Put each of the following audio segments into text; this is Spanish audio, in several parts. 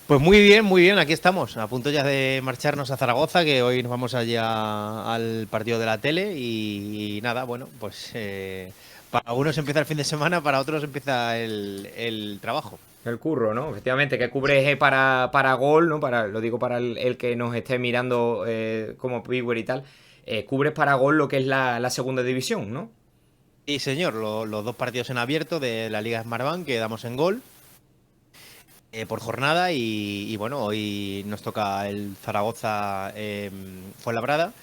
Pues muy bien, aquí estamos, a punto ya de marcharnos a Zaragoza, que hoy nos vamos allá al partido de la tele y nada, bueno, pues para algunos empieza el fin de semana, para otros empieza el trabajo. El curro, ¿no? Efectivamente, que cubres para Gol, ¿no? Lo digo para el que nos esté mirando como viewer y tal. Cubres para Gol lo que es la segunda división, ¿no? Y señor, los dos partidos en abierto de la Liga Smartbank que damos en Gol por jornada y bueno, hoy nos toca el Zaragoza Fuenlabrada.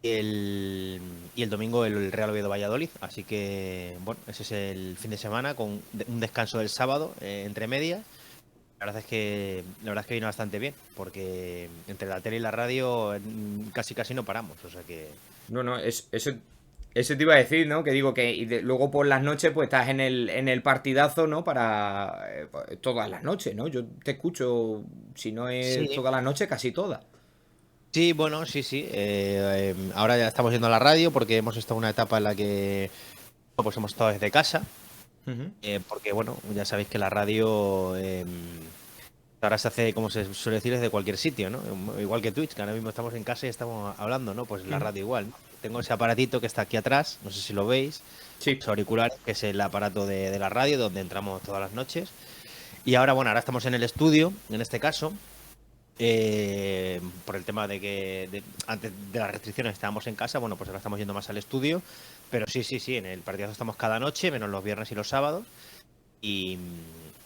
Y el domingo el Real Oviedo Valladolid. Así que, bueno, ese es el fin de semana con un descanso del sábado entre medias. La verdad es que viene bastante bien, porque entre la tele y la radio casi no paramos. O sea que. No, no, eso te iba a decir, ¿no? Que digo que luego por las noches pues estás en el partidazo, ¿no? Para pues, todas las noches, ¿no? Yo te escucho, si no es Sí, todas las noches, casi todas. sí, bueno, sí, sí. Ahora ya estamos yendo a la radio porque hemos estado en una etapa en la que pues hemos estado desde casa. Ujú. Porque, bueno, ya sabéis que la radio ahora se hace, como se suele decir, desde cualquier sitio, ¿no? Igual que Twitch, que ahora mismo estamos en casa y estamos hablando, ¿no? Pues la Ujú. radio igual, ¿no? Tengo ese aparatito que está aquí atrás, no sé si lo veis, Sí. los auriculares, que es el aparato de la radio donde entramos todas las noches. Y ahora, bueno, ahora estamos en el estudio, en este caso, por el tema de que antes de las restricciones estábamos en casa, bueno, pues ahora estamos yendo más al estudio, pero sí, sí, sí, en el partidazo estamos cada noche, menos los viernes y los sábados. Y,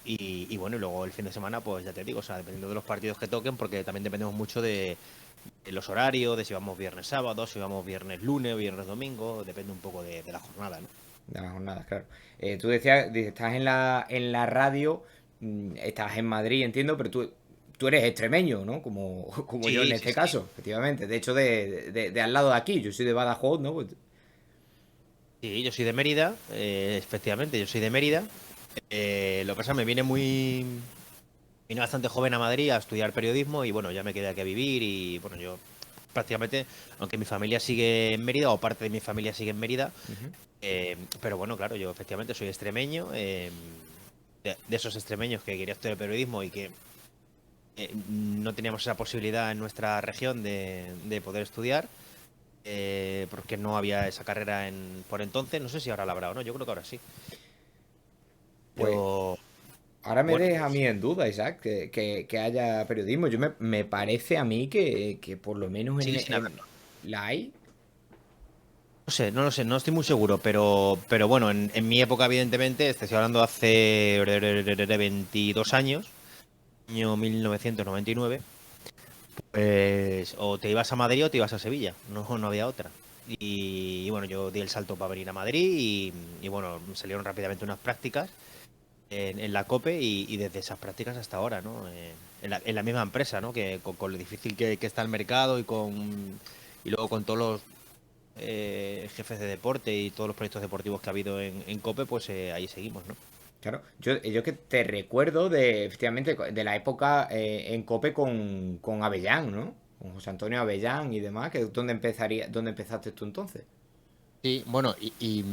y bueno, y luego el fin de semana, pues ya te digo, o sea, dependiendo de los partidos que toquen, porque también dependemos mucho de los horarios, de si vamos viernes sábado, si vamos viernes lunes o viernes domingo, depende un poco de la jornada, ¿no? De las jornadas, claro. Tú decías, estás en la radio, estás en Madrid, entiendo, pero tú eres extremeño, ¿no? Como yo en Sí, sí, este sí. caso, efectivamente. De hecho, de al lado de aquí, yo soy de Badajoz, ¿no? Pues, Sí, yo soy de Mérida, efectivamente, yo soy de Mérida. Lo que pasa, vine bastante joven a Madrid a estudiar periodismo y bueno, ya me quedé aquí a vivir y bueno, yo prácticamente, aunque mi familia sigue en Mérida o parte de mi familia sigue en Mérida, ujú. pero bueno, claro, yo efectivamente soy extremeño, de esos extremeños que quería estudiar periodismo y que no teníamos esa posibilidad en nuestra región de poder estudiar, porque no había esa carrera por entonces. No sé si ahora la habrá o no, yo creo que ahora sí. Pues Pero ahora me bueno, deja a pues mí en duda, Isaac, que haya periodismo. Me parece a mí que por lo menos sigue sin en haberlo. la hay. No sé, no lo sé, no estoy muy seguro, pero bueno, en mi época, evidentemente, estoy hablando hace 22 años, año 1999. Pues o te ibas a Madrid o te ibas a Sevilla, no había otra. Y bueno, yo di el salto para venir a Madrid y bueno, me salieron rápidamente unas prácticas en la COPE y desde esas prácticas hasta ahora, ¿no? En la misma empresa, ¿no? Que con lo difícil que está el mercado y luego con todos los jefes de deporte y todos los proyectos deportivos que ha habido en COPE, pues ahí seguimos, ¿no? Claro, yo que te recuerdo efectivamente, de la época en COPE con Avellán, ¿no? Con José Antonio Avellán y demás, que ¿dónde empezaste tú entonces? Sí, bueno, y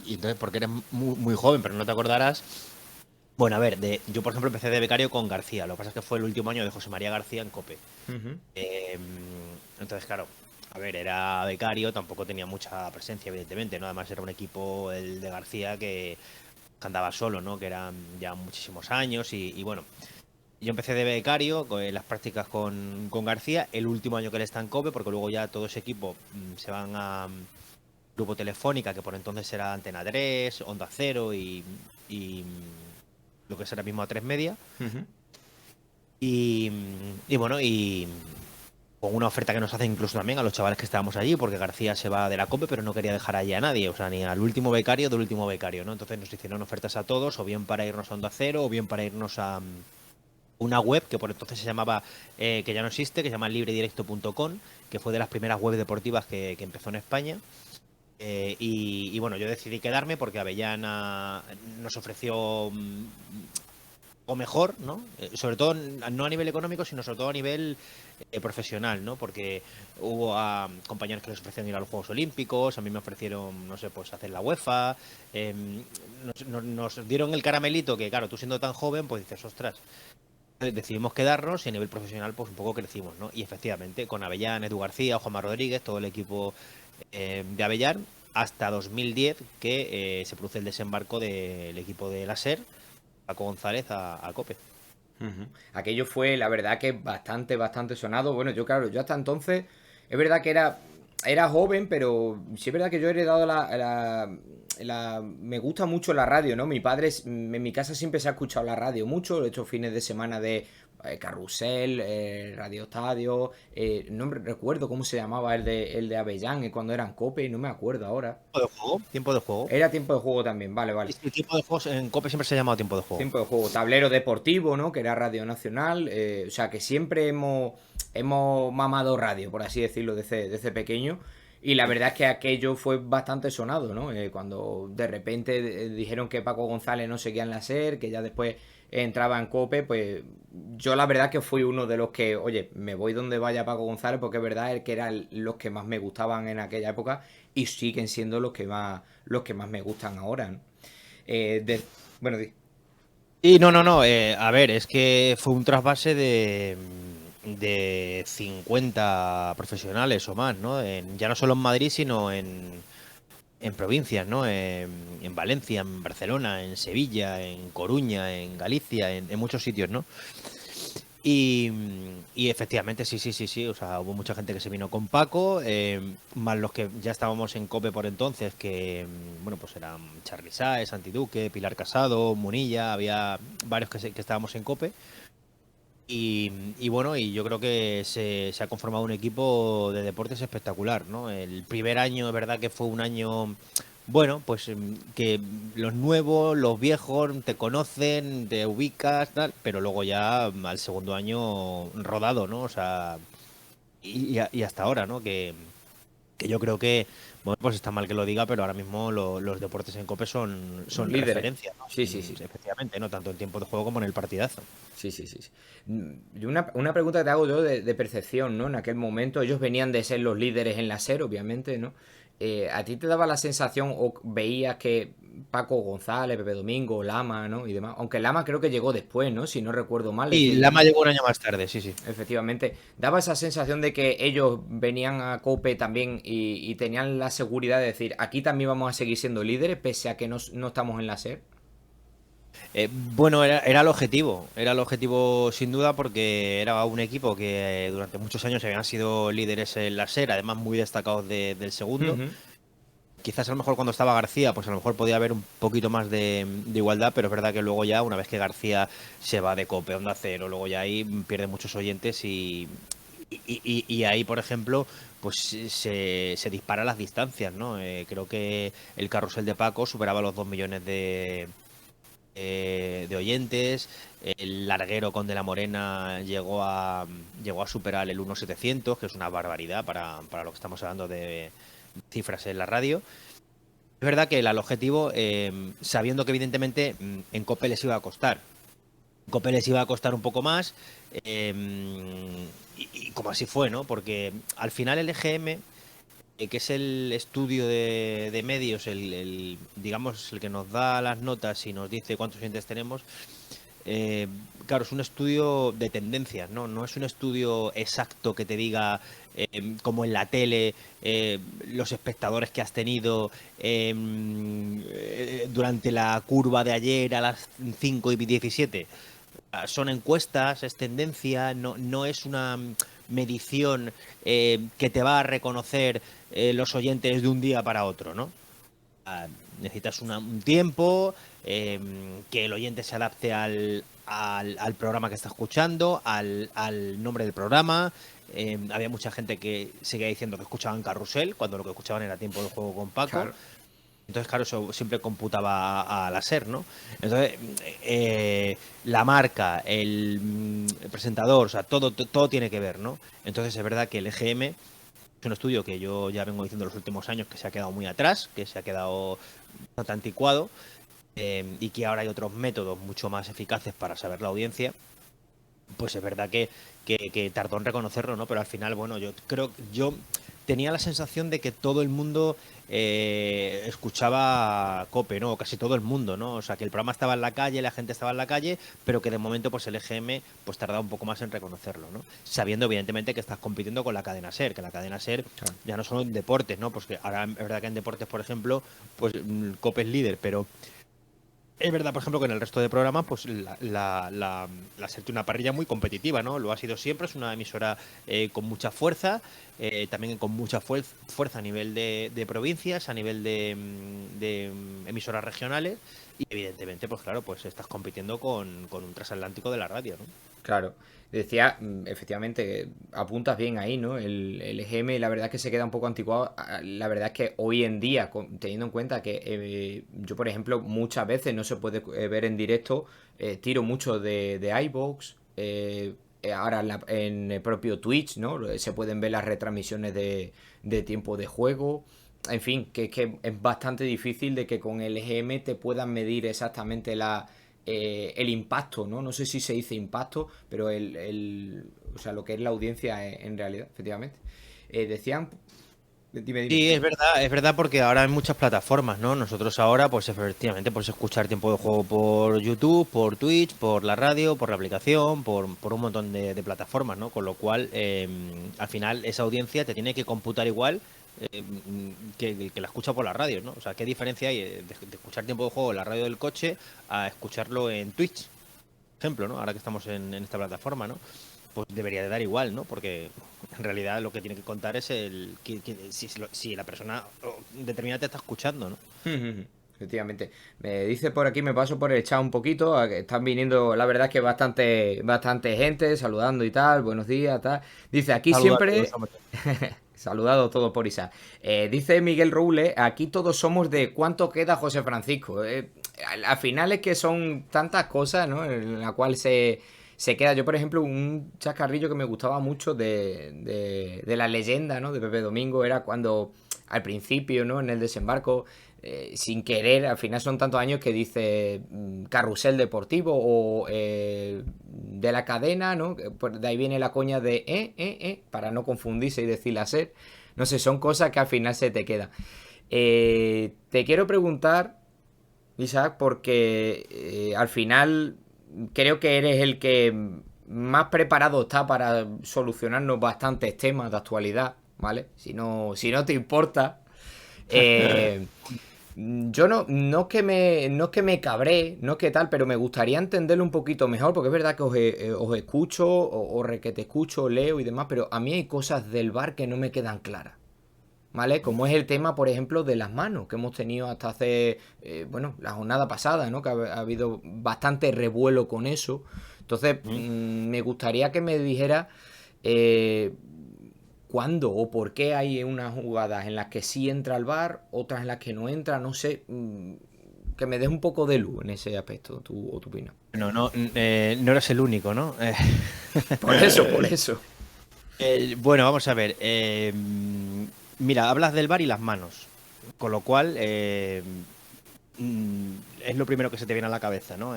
entonces, porque eres muy joven, pero no te acordarás. Bueno, a ver, yo por ejemplo empecé de becario con García, lo que pasa es que fue el último año de José María García en COPE. Ujú. Eh, entonces, claro, a ver, era becario, tampoco tenía mucha presencia, evidentemente, ¿no? Además era un equipo, el de García, que andaba solo, ¿no? Que eran ya muchísimos años y bueno, yo empecé de becario, con las prácticas con García, el último año que él está en COPE, porque luego ya todo ese equipo se van a Grupo Telefónica, que por entonces era Antena 3, Onda Cero y lo que es ahora mismo A3 Media. Ujú. Y bueno, y con una oferta que nos hacen incluso también a los chavales que estábamos allí, porque García se va de la COPE, pero no quería dejar allí a nadie, o sea, ni al último becario del último becario, ¿no? Entonces nos hicieron ofertas a todos, o bien para irnos a Onda Cero, o bien para irnos a una web que por entonces se llamaba, que ya no existe, que se llama libredirecto.com, que fue de las primeras webs deportivas que empezó en España. Y bueno, yo decidí quedarme porque Avellana nos ofreció o mejor, ¿no? Sobre todo no a nivel económico, sino sobre todo a nivel profesional, ¿no? Porque hubo compañeros que les ofrecieron ir a los Juegos Olímpicos, a mí me ofrecieron, no sé, pues hacer la UEFA, nos dieron el caramelito que, claro, tú siendo tan joven, pues dices, ostras, decidimos quedarnos y a nivel profesional pues un poco crecimos, ¿no? Y efectivamente con Avellán, Edu García, Juanma Rodríguez, todo el equipo de Avellán, hasta 2010 que se produce el desembarco del equipo de la SER, Paco González a COPE. Ujú. Aquello fue, la verdad, que bastante sonado. Bueno, yo, claro, yo hasta entonces, es verdad que era joven, pero sí es verdad que yo he heredado me gusta mucho la radio, ¿no? Mi padre, en mi casa siempre se ha escuchado la radio mucho, he hecho fines de semana de Carrusel, Radio Estadio, no me recuerdo cómo se llamaba el de Avellán, cuando eran Cope, no me acuerdo ahora. Tiempo de juego, tiempo de juego. Era tiempo de juego también, vale, Y vale. sí, tiempo de juego en COPE siempre se ha llamado tiempo de juego. Tiempo de juego, tablero deportivo, ¿no? Que era Radio Nacional. O sea, que siempre hemos mamado radio, por así decirlo, desde pequeño. Y la verdad es que aquello fue bastante sonado, ¿no? Cuando de repente dijeron que Paco González no seguía en la SER, que ya después entraba en COPE, pues yo la verdad que fui uno de los que, oye, me voy donde vaya Paco González, porque es verdad que eran los que más me gustaban en aquella época y siguen siendo los que más me gustan ahora, ¿no? Bueno, Y no, a ver, es que fue un trasvase de 50 profesionales o más, ¿no? Ya no solo en Madrid, sino en provincias, ¿no? En Valencia, en Barcelona, en Sevilla, en Coruña, en Galicia, en muchos sitios, ¿no? Y, y efectivamente, sí, o sea, hubo mucha gente que se vino con Paco, más los que ya estábamos en COPE por entonces, que, bueno, pues eran Charly Sáez, Santi Duque, Pilar Casado, Munilla, había varios que estábamos en COPE. Y bueno, y yo creo que se ha conformado un equipo de deportes espectacular, ¿no? El primer año, es verdad que fue un año, bueno, pues que los nuevos, los viejos te conocen, te ubicas, tal, pero luego ya al segundo año rodado, ¿no? O sea, y hasta ahora, ¿no? Que yo creo que, bueno, pues está mal que lo diga, pero ahora mismo los deportes en COPE los son líderes. referencia, ¿no? Sí, sí, sí. Efectivamente, ¿no? Tanto en tiempo de juego como en el partidazo. Sí, sí, sí. Sí. Y una pregunta que te hago yo de percepción, ¿no? En aquel momento ellos venían de ser los líderes en la SER, obviamente, ¿no? ¿A ti te daba la sensación o veías que Paco González, Pepe Domingo, Lama, ¿no? Y demás. Aunque Lama creo que llegó después, ¿no? Si no recuerdo mal. Es Y decir, Lama llegó un año más tarde, sí, sí. efectivamente, daba esa sensación de que ellos venían a Cope también y tenían la seguridad de decir, aquí también vamos a seguir siendo líderes, pese a que no estamos en la SER. Bueno, era el objetivo sin duda porque era un equipo que durante muchos años habían sido líderes en la SER, además muy destacados del segundo. Ujú. Quizás a lo mejor cuando estaba García, pues a lo mejor podía haber un poquito más de igualdad, pero es verdad que luego ya, una vez que García se va de Cope, Onda Cero, luego ya ahí pierde muchos oyentes y ahí, por ejemplo, pues se disparan las distancias, ¿no? Creo que el carrusel de Paco superaba los 2 millones de oyentes. El larguero con De la Morena llegó a superar el 1.700, que es una barbaridad para lo que estamos hablando de cifras en la radio. Es verdad que el objetivo, sabiendo que evidentemente en COPE les iba a costar. COPE les iba a costar un poco más, y como así fue, ¿no? Porque al final el EGM, que es el estudio de medios, digamos, el que nos da las notas y nos dice cuántos oyentes tenemos, eh, claro, es un estudio de tendencias, ¿no? No es un estudio exacto que te diga, como en la tele, los espectadores que has tenido durante la curva de ayer a las 5:17. Son encuestas, es tendencia, no es una medición que te va a reconocer los oyentes de un día para otro, ¿no? Necesitas un tiempo, que el oyente se adapte al programa que está escuchando, al nombre del programa. Había mucha gente que seguía diciendo que escuchaban Carrusel, cuando lo que escuchaban era Tiempo de Juego con Paco. Claro. Entonces, claro, eso siempre computaba a la SER, ¿no? Entonces, la marca, el presentador, o sea, todo tiene que ver, ¿no? Entonces, es verdad que el EGM es un estudio que yo ya vengo diciendo los últimos años que se ha quedado muy atrás, que se ha quedado bastante anticuado, y que ahora hay otros métodos mucho más eficaces para saber la audiencia. Pues es verdad que tardó en reconocerlo, ¿no? Pero al final, bueno, yo creo, yo tenía la sensación de que todo el mundo escuchaba COPE, ¿no? O casi todo el mundo, ¿no? O sea, que el programa estaba en la calle, la gente estaba en la calle, pero que de momento pues el EGM pues tardaba un poco más en reconocerlo, ¿no? Sabiendo evidentemente que estás compitiendo con la cadena SER, que la cadena SER Claro. ya no solo en deportes, ¿no? Pues que ahora es verdad que en deportes, por ejemplo, pues COPE es líder, pero es verdad, por ejemplo, que en el resto de programas, pues la SER tiene una parrilla muy competitiva, ¿no? Lo ha sido siempre, es una emisora con mucha fuerza, también con mucha fuerza a nivel de provincias, a nivel de emisoras regionales, y evidentemente, pues claro, pues estás compitiendo con un transatlántico de la radio, ¿no? Claro, decía, efectivamente, apuntas bien ahí, ¿no? El EGM, la verdad es que se queda un poco anticuado. La verdad es que hoy en día, teniendo en cuenta que yo, por ejemplo, muchas veces no se puede ver en directo, tiro mucho de iVoox, ahora en el propio Twitch, ¿no? Se pueden ver las retransmisiones de tiempo de juego. En fin, que es bastante difícil de que con el EGM te puedan medir exactamente el impacto, ¿no? No sé si se dice impacto, pero o sea, lo que es la audiencia en realidad, efectivamente. Decían, dime. Sí, es verdad porque ahora hay muchas plataformas, ¿no? Nosotros ahora, pues efectivamente, puedes escuchar tiempo de juego por YouTube, por Twitch, por la radio, por la aplicación, por un montón de plataformas, ¿no? Con lo cual, al final, esa audiencia te tiene que computar igual que el que la escucha por la radio, ¿no? O sea, ¿qué diferencia hay de escuchar tiempo de juego en la radio del coche a escucharlo en Twitch, por ejemplo, ¿no? Ahora que estamos en esta plataforma, ¿no? Pues debería de dar igual, ¿no? Porque en realidad lo que tiene que contar es si la persona determinada te está escuchando, ¿no? Efectivamente. Me dice por aquí, me paso por el chat un poquito, a que están viniendo, la verdad es que bastante gente saludando y tal, buenos días, tal. Dice, aquí Saludos a todos, siempre, hombre. saludado todo por Isa. Dice Miguel Roule, aquí todos somos de cuánto queda José Francisco. Al final es que son tantas cosas, ¿no? En la cual se queda. Yo, por ejemplo, un chascarrillo que me gustaba mucho de la leyenda, ¿no? De Pepe Domingo era cuando al principio, ¿no? En el desembarco, sin querer, al final son tantos años que dice carrusel deportivo o de la cadena, ¿no? De ahí viene la coña de para no confundirse y decir la SER. No sé, son cosas que al final se te quedan. Te quiero preguntar, Isaac, porque al final creo que eres el que más preparado está para solucionarnos bastantes temas de actualidad, ¿vale? Si no te importa. Eh, yo no es que me cabré, no es que tal, pero me gustaría entenderlo un poquito mejor, porque es verdad que os escucho, que te escucho, leo y demás, pero a mí hay cosas del bar que no me quedan claras. ¿Vale? Como es el tema, por ejemplo, de las manos, que hemos tenido hasta hace, bueno, la jornada pasada, ¿no? Que ha habido bastante revuelo con eso. Entonces, Mm. me gustaría que me dijera eh, cuándo o por qué hay unas jugadas en las que sí entra el VAR, otras en las que no entra, no sé. Que me des un poco de luz en ese aspecto, tu opinión. No eres el único, ¿no? Por eso. Bueno, vamos a ver. Mira, hablas del bar y las manos. Con lo cual, es lo primero que se te viene a la cabeza, ¿no?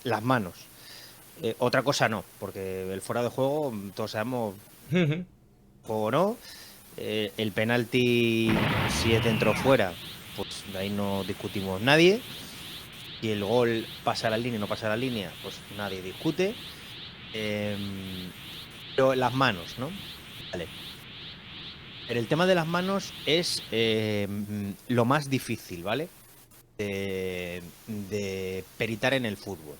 Las manos. Otra cosa no, porque el fuera de juego, todos sabemos, juego no. El penalti, si es dentro o fuera, pues de ahí no discutimos nadie. Si el gol pasa a la línea o no pasa a la línea, pues nadie discute. Pero las manos, ¿no? Vale. Pero el tema de las manos es lo más difícil, ¿vale? De peritar en el fútbol.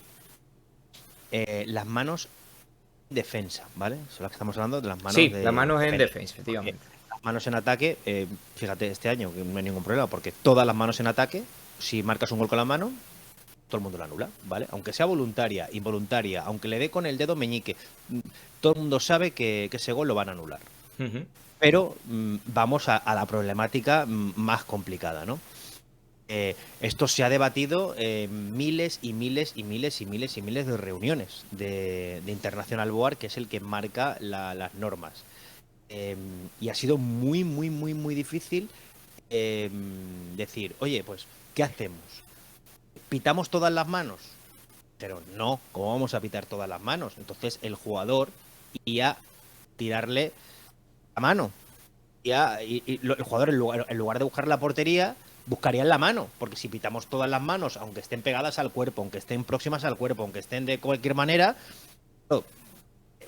Las manos en defensa, ¿vale? Son las que estamos hablando de las manos Sí, las de manos en penalti. defensa, Porque efectivamente. las manos en ataque, fíjate, este año que no hay ningún problema, porque todas las manos en ataque, si marcas un gol con la mano, todo el mundo la anula, ¿vale? Aunque sea voluntaria, involuntaria, aunque le dé con el dedo meñique, todo el mundo sabe que ese gol lo van a anular. Pero vamos a la problemática más complicada, ¿no? Esto se ha debatido miles y miles y miles y miles y miles de reuniones de International Board, que es el que marca las normas. Y ha sido muy, muy, muy, muy difícil decir, oye, pues, ¿qué hacemos? ¿Pitamos todas las manos? Pero no, ¿cómo vamos a pitar todas las manos? Entonces el jugador iría a tirarle la mano. el jugador en lugar de buscar la portería, buscaría en la mano, porque si pitamos todas las manos, aunque estén pegadas al cuerpo, aunque estén próximas al cuerpo, aunque estén de cualquier manera, no,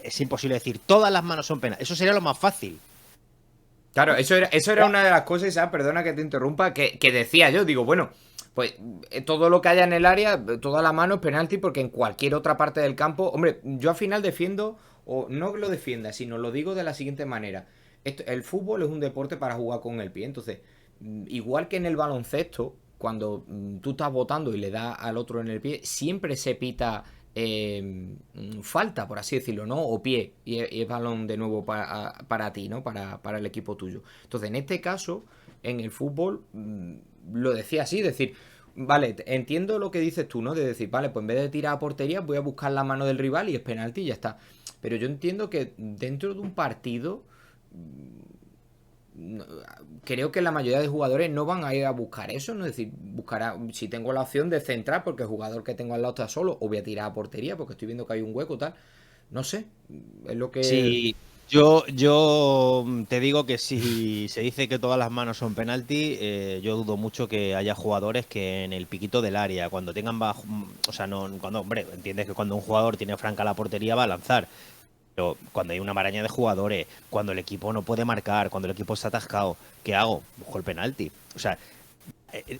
es imposible decir todas las manos son penas. Eso sería lo más fácil. Claro, eso era una de las cosas, ¿sabes? Perdona que te interrumpa, que decía yo, digo, bueno, pues todo lo que haya en el área, toda la mano es penalti porque en cualquier otra parte del campo, hombre, yo al final defiendo, o no que lo defienda, sino lo digo de la siguiente manera. El fútbol es un deporte para jugar con el pie, entonces, igual que en el baloncesto, cuando tú estás botando y le das al otro en el pie, siempre se pita falta, por así decirlo, ¿no? O pie, y es balón de nuevo para ti, ¿no? Para el equipo tuyo. Entonces, en este caso, en el fútbol, lo decía así, decir, vale, entiendo lo que dices tú, ¿no? De decir, vale, pues en vez de tirar a portería, voy a buscar la mano del rival y es penalti y ya está. Pero yo entiendo que dentro de un partido creo que la mayoría de jugadores no van a ir a buscar eso, ¿no? Es decir, buscará, si tengo la opción de centrar porque el jugador que tengo al lado está solo, o voy a tirar a portería porque estoy viendo que hay un hueco, tal. No sé, es lo que... Sí, yo te digo que si se dice que todas las manos son penalti, yo dudo mucho que haya jugadores que en el piquito del área, cuando tengan bajo, o sea, no, cuando, hombre, entiendes que cuando un jugador tiene franca la portería va a lanzar, pero cuando hay una maraña de jugadores, cuando el equipo no puede marcar, cuando el equipo está atascado, ¿qué hago? Busco el penalti. O sea,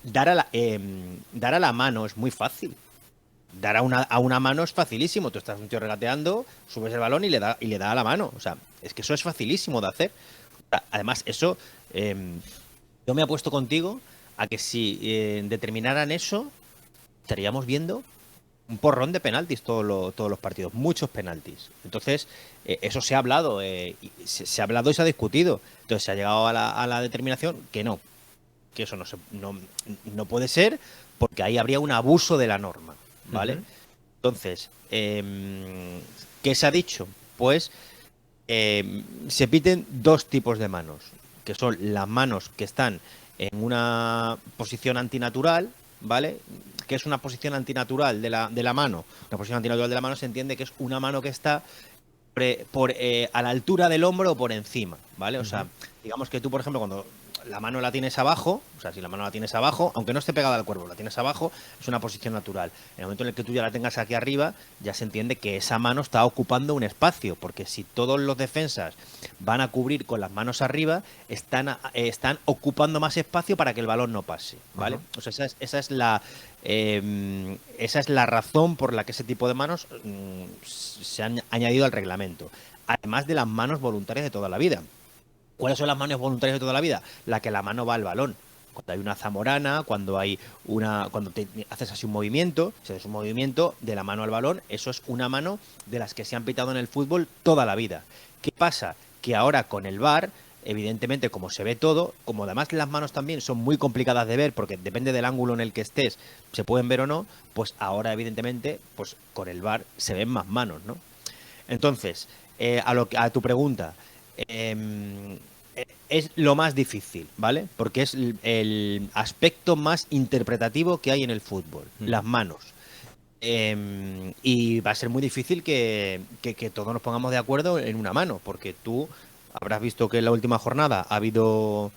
dar a la mano es muy fácil. Dar a una mano es facilísimo. Tú estás un tío regateando, subes el balón y le da a la mano. O sea, es que eso es facilísimo de hacer. O sea, además, eso, yo me apuesto contigo a que si determinaran eso, estaríamos viendo un porrón de penaltis todos los partidos, muchos penaltis. Entonces, eso se ha hablado, se ha hablado y se ha discutido. Entonces, se ha llegado a la determinación que no, que eso no puede ser, porque ahí habría un abuso de la norma, ¿vale? Entonces, ¿qué se ha dicho? Pues se piten dos tipos de manos, que son las manos que están en una posición antinatural, ¿vale? ¿Qué es una posición antinatural de la mano? Una posición antinatural de la mano se entiende que es una mano que está a la altura del hombro o por encima, ¿vale? O sea, digamos que tú, por ejemplo, cuando la mano la tienes abajo, o sea, si la mano la tienes abajo, aunque no esté pegada al cuerpo, la tienes abajo, es una posición natural. En el momento en el que tú ya la tengas aquí arriba, ya se entiende que esa mano está ocupando un espacio, porque si todos los defensas van a cubrir con las manos arriba, están ocupando más espacio para que el balón no pase, ¿vale? O sea, esa es la razón por la que ese tipo de manos se han añadido al reglamento, además de las manos voluntarias de toda la vida. ¿Cuáles son las manos voluntarias de toda la vida? La que la mano va al balón. Cuando hay una zamorana, cuando te haces así un movimiento, si haces un movimiento de la mano al balón, eso es una mano de las que se han pitado en el fútbol toda la vida. ¿Qué pasa? Que ahora con el VAR, evidentemente, como se ve todo, como además las manos también son muy complicadas de ver, porque depende del ángulo en el que estés, se pueden ver o no, pues ahora, evidentemente, pues con el VAR se ven más manos, ¿no? Entonces, a tu pregunta, es lo más difícil, ¿vale? Porque es el aspecto más interpretativo que hay en el fútbol, las manos. Y va a ser muy difícil que todos nos pongamos de acuerdo en una mano, porque tú habrás visto que en la última jornada ha habido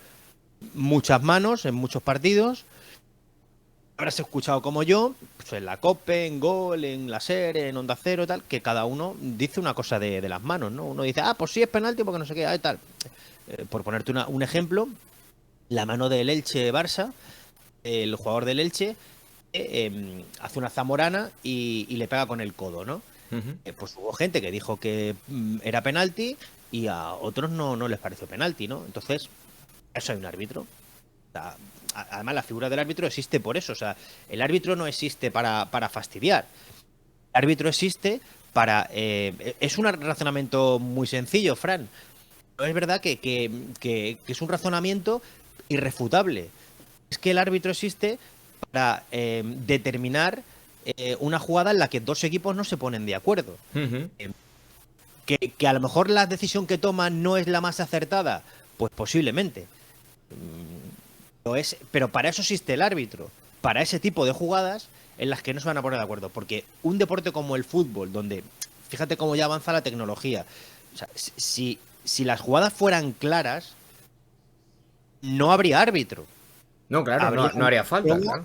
muchas manos en muchos partidos. Habrás escuchado como yo, pues en la COPE, en Gol, en la SER, en Onda Cero, tal, que cada uno dice una cosa de las manos, ¿no? Uno dice, ah, pues sí es penalti porque no sé qué, tal. Por ponerte un ejemplo, la mano del Elche-Barça, el jugador del Elche hace una zamorana y le pega con el codo, ¿no? Pues hubo gente que dijo que era penalti y a otros no les pareció penalti, ¿no? Entonces, eso hay un árbitro. O sea, además, la figura del árbitro existe por eso. O sea, el árbitro no existe para fastidiar. El árbitro existe para... es un razonamiento muy sencillo, Fran. No es verdad que es un razonamiento irrefutable. Es que el árbitro existe para determinar una jugada en la que dos equipos no se ponen de acuerdo. Que a lo mejor la decisión que toma no es la más acertada, pues posiblemente. Lo es, pero para eso existe el árbitro, para ese tipo de jugadas en las que no se van a poner de acuerdo. Porque un deporte como el fútbol, donde fíjate cómo ya avanza la tecnología, o sea, si las jugadas fueran claras, no habría árbitro. No, claro, Habría no haría falta, juego, claro.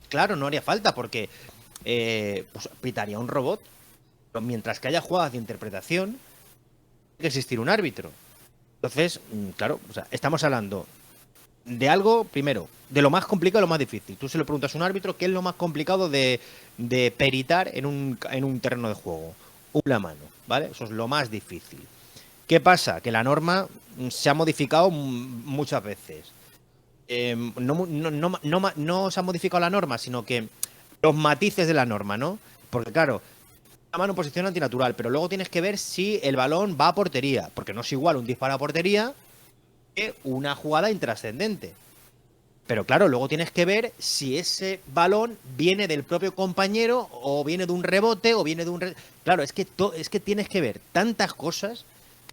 claro, no haría falta porque pues, pitaría un robot. Pero mientras que haya jugadas de interpretación, tiene que existir un árbitro. Entonces, claro, o sea, estamos hablando de algo, primero, de lo más complicado a lo más difícil. Tú se lo preguntas a un árbitro, ¿qué es lo más complicado de peritar en un terreno de juego? Una mano, ¿vale? Eso es lo más difícil. ¿Qué pasa? Que la norma se ha modificado muchas veces. No se ha modificado la norma, sino que los matices de la norma, ¿no? Porque claro, la mano en posición antinatural, pero luego tienes que ver si el balón va a portería, porque no es igual un disparo a portería que una jugada intrascendente. Pero claro, luego tienes que ver si ese balón viene del propio compañero o viene de un rebote o viene de un... Claro, es que tienes que ver tantas cosas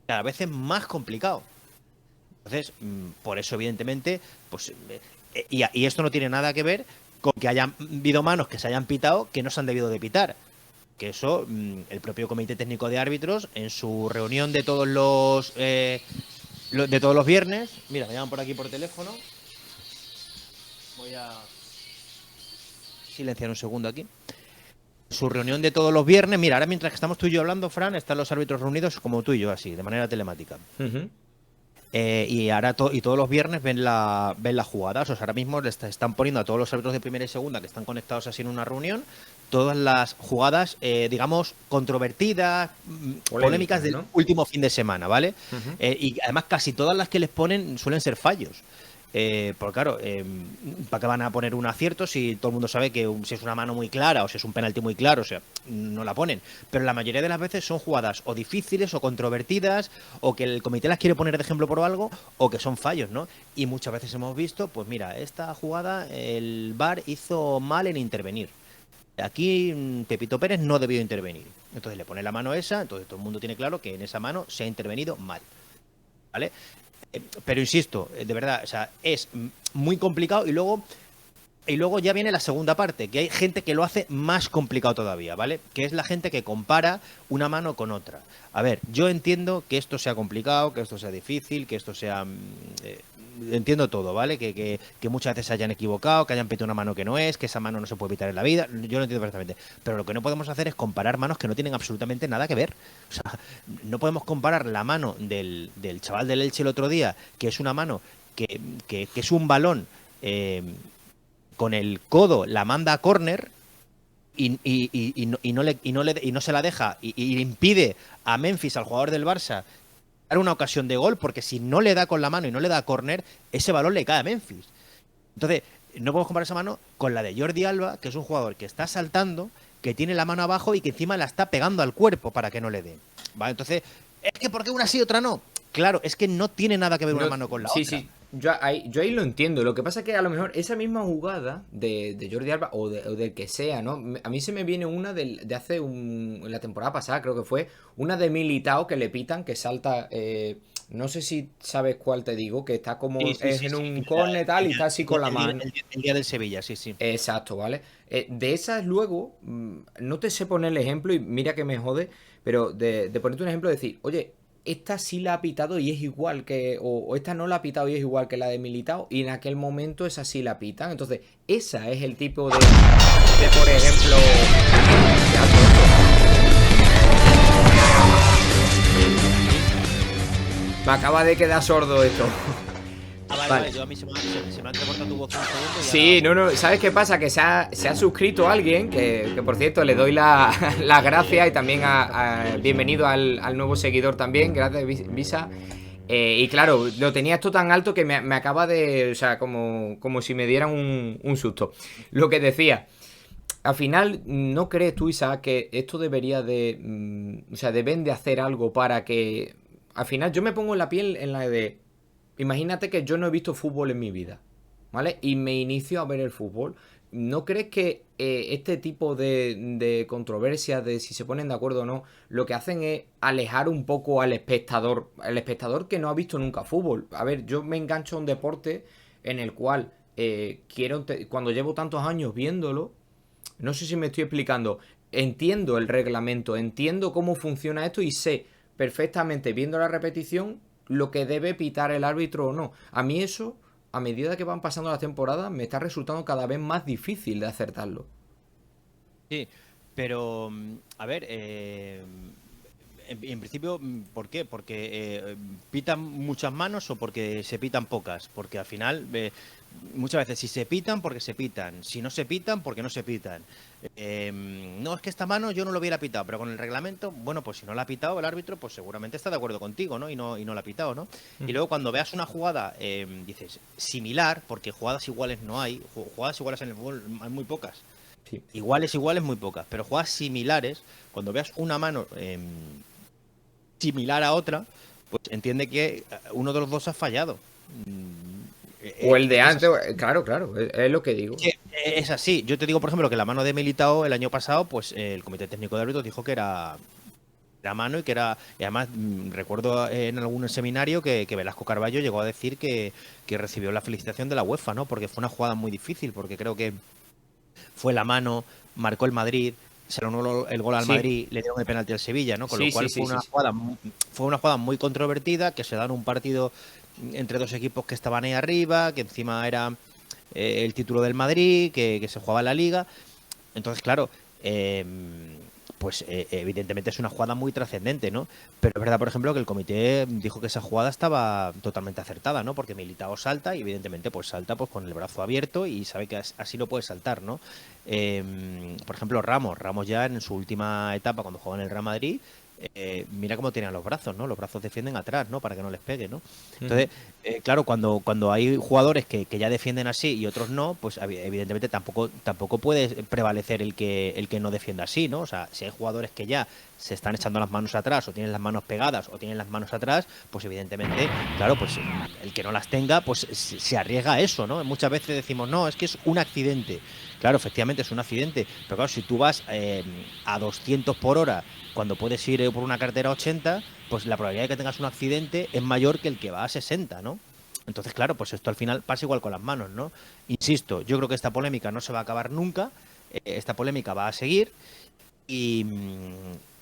que a veces es más complicado. Entonces, por eso evidentemente, pues... y esto no tiene nada que ver con que hayan habido manos que se hayan pitado que no se han debido de pitar. Que eso, el propio Comité Técnico de Árbitros, en su reunión de de todos los viernes, mira, me llaman por aquí por teléfono. Voy a silenciar un segundo aquí. Su reunión de todos los viernes, mira, ahora mientras que estamos tú y yo hablando, Fran, están los árbitros reunidos como tú y yo, así, de manera telemática. Y ahora y todos los viernes ven las jugadas. O sea, ahora mismo están poniendo a todos los árbitros de primera y segunda que están conectados así en una reunión todas las jugadas, digamos, controvertidas, polémicas del, ¿no?, último fin de semana, ¿vale? Y además casi todas las que les ponen suelen ser fallos. Porque claro, ¿para qué van a poner un acierto si todo el mundo sabe que si es una mano muy clara o si es un penalti muy claro? O sea, no la ponen. Pero la mayoría de las veces son jugadas o difíciles o controvertidas o que el comité las quiere poner de ejemplo por algo o que son fallos, ¿no? Y muchas veces hemos visto, pues mira, esta jugada el VAR hizo mal en intervenir. Aquí Pepito Pérez no debió intervenir. Entonces le pone la mano esa, entonces todo el mundo tiene claro que en esa mano se ha intervenido mal. ¿Vale? Pero insisto, de verdad, o sea, es muy complicado y luego ya viene la segunda parte, que hay gente que lo hace más complicado todavía, ¿vale? Que es la gente que compara una mano con otra. A ver, yo entiendo que esto sea complicado, que esto sea difícil, que esto sea... entiendo todo, ¿vale? Que muchas veces se hayan equivocado, que hayan pedido una mano que no es, que esa mano no se puede evitar en la vida. Yo lo entiendo perfectamente. Pero lo que no podemos hacer es comparar manos que no tienen absolutamente nada que ver. O sea, no podemos comparar la mano del chaval del Elche el otro día, que es una mano que es un balón con el codo, la manda a córner y no se la deja y impide a Memphis, al jugador del Barça, dar una ocasión de gol, porque si no le da con la mano y no le da a córner, ese balón le cae a Memphis. Entonces, no podemos comparar esa mano con la de Jordi Alba, que es un jugador que está saltando, que tiene la mano abajo y que encima la está pegando al cuerpo para que no le dé. ¿Vale? Entonces, es que ¿por qué una sí y otra no? Claro, es que no tiene nada que ver una mano con la otra. Sí, yo ahí lo entiendo. Lo que pasa es que a lo mejor esa misma jugada de Jordi Alba o del que sea, ¿no? A mí se me viene una de hace la temporada pasada, creo que fue, una de Militao que le pitan, que salta... no sé si sabes cuál te digo, que está como en un córner tal y está así con la mano. El día del Sevilla, sí. Exacto, ¿vale? De esas luego, no te sé poner el ejemplo y mira que me jode, pero de ponerte un ejemplo, decir, oye, esta sí la ha pitado y es igual que, o esta no la ha pitado y es igual que la de Militao, y en aquel momento esa sí la pitan. Entonces, esa es el tipo de por ejemplo... Me acaba de quedar sordo esto. Vale. Yo a mí se me ha entrecortado tu voz un segundo. Sí, no, ¿sabes qué pasa? Que se ha suscrito alguien, que por cierto le doy las gracias y también bienvenido al nuevo seguidor también, gracias Visa. Y claro, lo tenía esto tan alto que me acaba de, o sea, como si me dieran un susto. Lo que decía, al final, ¿no crees tú, Isa, que esto debería de, o sea, deben de hacer algo para que, al final, yo me pongo en la piel en la de... Imagínate que yo no he visto fútbol en mi vida, ¿vale? Y me inicio a ver el fútbol. ¿No crees que este tipo de controversias, de si se ponen de acuerdo o no, lo que hacen es alejar un poco al espectador que no ha visto nunca fútbol? A ver, yo me engancho a un deporte en el cual cuando llevo tantos años viéndolo, no sé si me estoy explicando, entiendo el reglamento, entiendo cómo funciona esto y sé perfectamente viendo la repetición lo que debe pitar el árbitro o no. A mí eso, a medida que van pasando las temporadas, me está resultando cada vez más difícil de acertarlo. Sí, pero a ver, en principio, ¿por qué? Porque pitan muchas manos o porque se pitan pocas. Porque al final, muchas veces, si se pitan, porque se pitan. Si no se pitan, porque no se pitan. No, es que esta mano yo no lo hubiera pitado, pero con el reglamento, bueno, pues si no la ha pitado el árbitro, pues seguramente está de acuerdo contigo, ¿no? Y no la ha pitado, ¿no? Y luego cuando veas una jugada, dices, similar, porque jugadas iguales no hay, jugadas iguales en el fútbol hay muy pocas. Sí. Iguales, muy pocas, pero jugadas similares, cuando veas una mano similar a otra, pues entiende que uno de los dos ha fallado. O el de Es antes, así. claro, claro, es lo que digo. Es así. Yo te digo, por ejemplo, que la mano de Militao el año pasado, pues el Comité Técnico de Árbitros dijo que era mano y que era. Y además, recuerdo en algún seminario que Velasco Carballo llegó a decir que recibió la felicitación de la UEFA, ¿no? Porque fue una jugada muy difícil, porque creo que fue la mano, marcó el Madrid, se le anuló el gol al Sí, Madrid, le dieron el penalti al Sevilla, ¿no? Con lo sí, sí, cual sí, sí, sí. fue una jugada muy controvertida, que se da en un partido entre dos equipos que estaban ahí arriba, que encima era el título del Madrid, que se jugaba en la Liga. Entonces, claro, pues evidentemente es una jugada muy trascendente, ¿no? Pero es verdad, por ejemplo, que el comité dijo que esa jugada estaba totalmente acertada, ¿no? Porque Militao salta y evidentemente pues salta pues con el brazo abierto y sabe que así lo puede saltar, ¿no? Por ejemplo, Ramos ya en su última etapa cuando jugaba en el Real Madrid, mira cómo tenían los brazos, ¿no? Los brazos defienden atrás, ¿no? Para que no les pegue, ¿no? Entonces, claro, cuando hay jugadores que ya defienden así y otros no, pues evidentemente tampoco puede prevalecer el que no defienda así, ¿no? O sea, si hay jugadores que ya se están echando las manos atrás o tienen las manos pegadas o tienen las manos atrás, pues evidentemente, claro, pues el que no las tenga, pues se arriesga a eso, ¿no? Muchas veces decimos, no, es que es un accidente. Claro, efectivamente es un accidente, pero claro, si tú vas a 200 por hora cuando puedes ir por una carretera a 80, pues la probabilidad de que tengas un accidente es mayor que el que va a 60, ¿no? Entonces, claro, pues esto al final pasa igual con las manos, ¿no? Insisto, yo creo que esta polémica no se va a acabar nunca, esta polémica va a seguir y,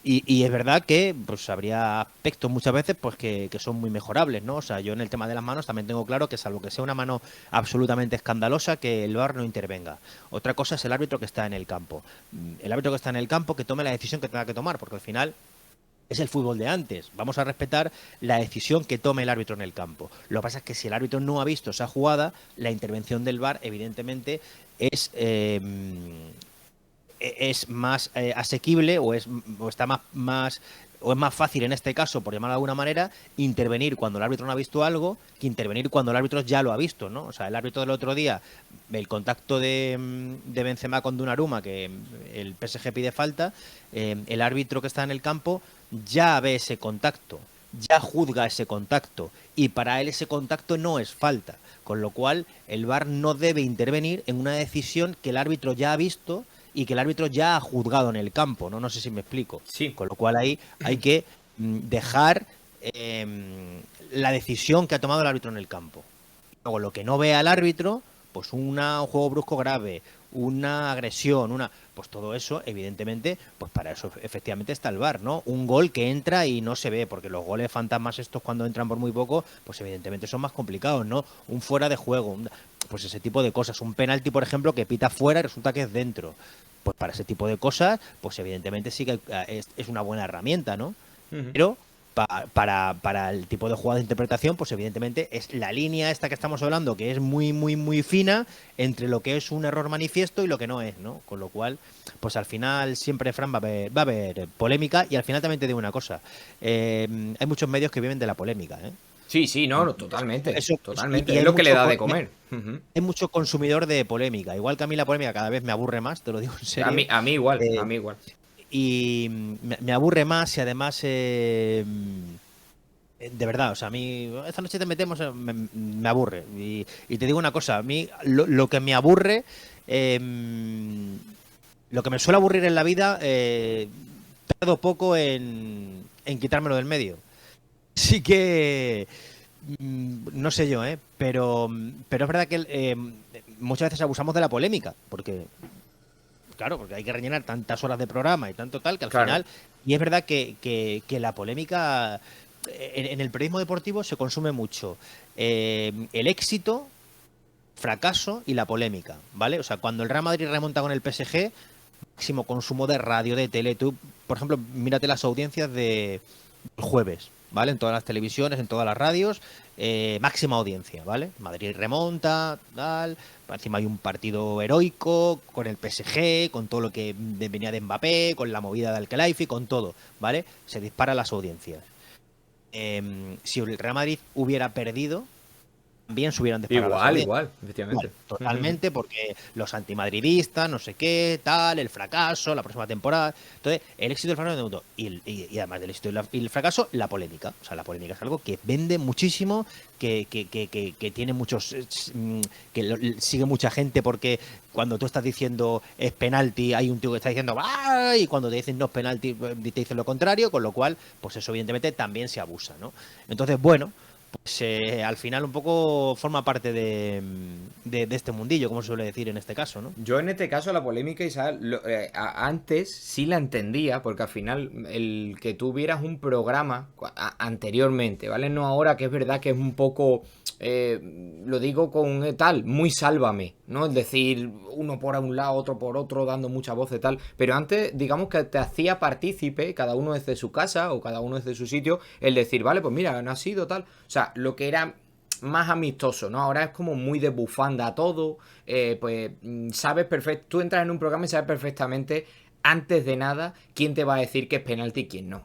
y es verdad que pues habría aspectos muchas veces pues que son muy mejorables, ¿no? O sea, yo en el tema de las manos también tengo claro que salvo que sea una mano absolutamente escandalosa, que el VAR no intervenga. Otra cosa es el árbitro que está en el campo. El árbitro que está en el campo que tome la decisión que tenga que tomar, porque al final es el fútbol de antes. Vamos a respetar la decisión que tome el árbitro en el campo. Lo que pasa es que si el árbitro no ha visto esa jugada, la intervención del VAR, evidentemente, es más asequible o está más o es más fácil en este caso, por llamarlo de alguna manera, intervenir cuando el árbitro no ha visto algo que intervenir cuando el árbitro ya lo ha visto, ¿no? O sea, el árbitro del otro día, el contacto de Benzema con Donnarumma, que el PSG pide falta, el árbitro que está en el campo ya ve ese contacto, ya juzga ese contacto y para él ese contacto no es falta, con lo cual el VAR no debe intervenir en una decisión que el árbitro ya ha visto y que el árbitro ya ha juzgado en el campo, ¿no? No sé si me explico. Sí. Con lo cual ahí hay que dejar la decisión que ha tomado el árbitro en el campo. Luego, lo que no vea el árbitro, pues un juego brusco grave, una agresión, pues todo eso, evidentemente, pues para eso efectivamente está el VAR, ¿no? Un gol que entra y no se ve, porque los goles fantasmas estos cuando entran por muy poco, pues evidentemente son más complicados, ¿no? Un fuera de juego, pues ese tipo de cosas. Un penalti, por ejemplo, que pita fuera y resulta que es dentro. Pues para ese tipo de cosas, pues evidentemente sí que es una buena herramienta, ¿no? Ujú. Pero para el tipo de jugada de interpretación, pues evidentemente es la línea esta que estamos hablando, que es muy, muy, muy fina entre lo que es un error manifiesto y lo que no es, ¿no? Con lo cual, pues al final siempre, Fran, va a haber polémica y al final también te digo una cosa, hay muchos medios que viven de la polémica, ¿eh? Sí, sí, no, no, totalmente. Y Totalmente. Es hay lo que le mucho, da de comer. Ujú. hay mucho consumidor de polémica. Igual que a mí la polémica cada vez me aburre más, te lo digo en serio. A mí igual, a Eh, mí igual. y me aburre más y además de verdad, o sea, a mí esta noche te metemos, me aburre. Y te digo una cosa, a mí lo que me aburre, eh, lo que me suele aburrir en la vida, tardo poco en quitármelo del medio. Sí que, no sé yo, pero es verdad que muchas veces abusamos de la polémica, porque claro, porque hay que rellenar tantas horas de programa y tanto tal que al Claro. final. Y es verdad que la polémica en el periodismo deportivo se consume mucho el éxito fracaso y la polémica, ¿vale? O sea, cuando el Real Madrid remonta con el PSG, máximo consumo de radio, de tele. Tú, por ejemplo, mírate las audiencias de jueves, ¿vale? En todas las televisiones, en todas las radios, máxima audiencia, ¿vale? Madrid remonta, tal, encima hay un partido heroico con el PSG, con todo lo que venía de Mbappé, con la movida de Al-Khelaifi, con todo, ¿vale? Se disparan las audiencias. Si el Real Madrid hubiera perdido, también se hubieran disparado las Igual, audiencias. igual, efectivamente. Totalmente, porque los antimadridistas, no sé qué, tal, el fracaso, la próxima temporada. Entonces, el éxito del fracaso de y además del éxito y el fracaso, la polémica. O sea, la polémica es algo que vende muchísimo, que tiene muchos. Sigue mucha gente, porque cuando tú estás diciendo es penalti, hay un tío que está diciendo ¡ah! Y cuando te dicen no es penalti, te dicen lo contrario, con lo cual, pues eso evidentemente también se abusa, ¿no? Entonces, bueno. Pues al final un poco forma parte de este mundillo, como se suele decir en este caso, ¿no? Yo en este caso la polémica, Isaac, antes sí la entendía, porque al final el que tuvieras un programa anteriormente, ¿vale? No ahora, que es verdad que es un poco, lo digo con tal, muy sálvame, ¿no? Es decir, uno por un lado, otro por otro, dando mucha voz y tal, pero antes digamos que te hacía partícipe, cada uno desde su casa o cada uno desde su sitio, el decir, vale, pues mira, no ha sido tal, o sea, lo que era más amistoso, ¿no? Ahora es como muy de bufanda todo, pues sabes perfecto, tú entras en un programa y sabes perfectamente antes de nada quién te va a decir que es penalti y quién no.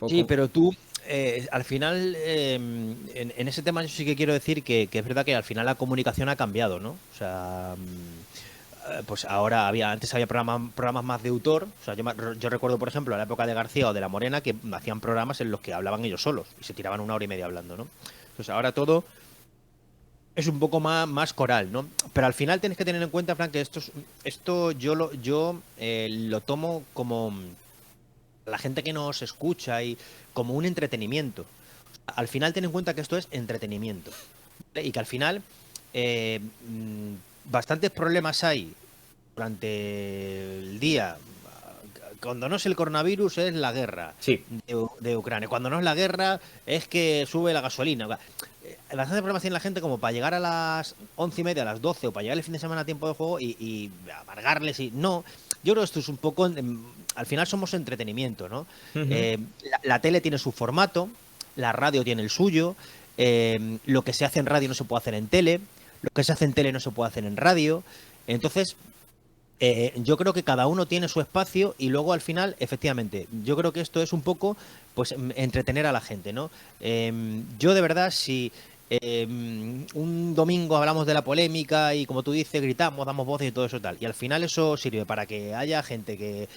Sí, Poco. pero tú, al final, en ese tema yo sí que quiero decir que es verdad que al final la comunicación ha cambiado, ¿no? O sea, pues ahora antes había programas más de autor. O sea, yo recuerdo, por ejemplo, en la época de García o de La Morena, que hacían programas en los que hablaban ellos solos y se tiraban 1 hora y media hablando, ¿no? Pues ahora todo es un poco más coral, ¿no? Pero al final tienes que tener en cuenta, Frank, que esto yo lo tomo como la gente que nos escucha y como un entretenimiento. Al final ten en cuenta que esto es entretenimiento, ¿vale? Y que al final bastantes problemas hay durante el día. Cuando no es el coronavirus es la guerra Sí. de Ucrania. Cuando no es la guerra es que sube la gasolina. Bastantes problemas tiene la gente como para llegar a las 11:30, a las 12 o para llegar el fin de semana a tiempo de juego y amargarles. Y no, yo creo que esto es un poco, al final somos entretenimiento, ¿no? Ujú. La tele tiene su formato, la radio tiene el suyo, lo que se hace en radio no se puede hacer en tele, lo que se hace en tele no se puede hacer en radio. Entonces, yo creo que cada uno tiene su espacio y luego al final, efectivamente, yo creo que esto es un poco, pues, entretener a la gente, ¿no? Yo de verdad, si un domingo hablamos de la polémica y como tú dices, gritamos, damos voces y todo eso tal, y al final eso sirve para que haya gente que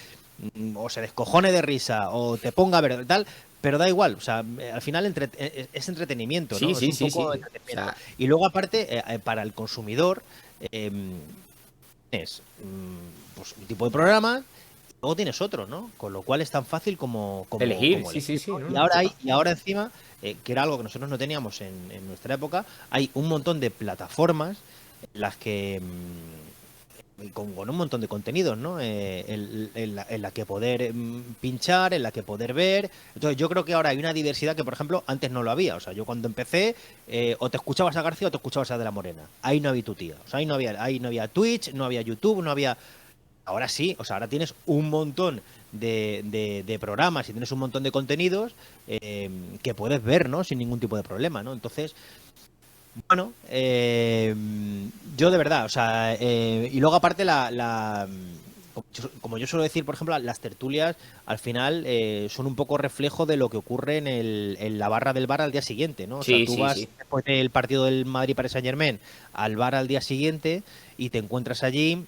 o se descojone de risa o te ponga a ver tal, pero da igual, o sea, al final es entretenimiento, Sí, ¿no? Es sí, un sí, poco sí. O entretenimiento. sea, Y luego aparte, para el consumidor, eh, es pues un tipo de programa y luego tienes otro, ¿no? Con lo cual es tan fácil elegir, como sí, sí, elegir, sí, ¿no? no, Y no, ahora total. y ahora encima, que era algo que nosotros no teníamos en nuestra época, hay un montón de plataformas en las que con un montón de contenidos, ¿no? En la que poder pinchar, en la que poder ver. Entonces yo creo que ahora hay una diversidad que, por ejemplo, antes no lo había. O sea, yo cuando empecé, o te escuchabas a García o te escuchabas a De la Morena. Ahí no había tu tía. O sea, ahí no había Twitch, no había YouTube, no había. Ahora sí, o sea, ahora tienes un montón de programas y tienes un montón de contenidos que puedes ver, ¿no? Sin ningún tipo de problema, ¿no? Entonces, bueno, yo de verdad, o sea, y luego aparte como yo suelo decir, por ejemplo, las tertulias al final son un poco reflejo de lo que ocurre en la barra del bar al día siguiente, ¿no? O sea, Sí, tú sí, vas sí. después del partido del Madrid Paris Saint-Germain al bar al día siguiente y te encuentras allí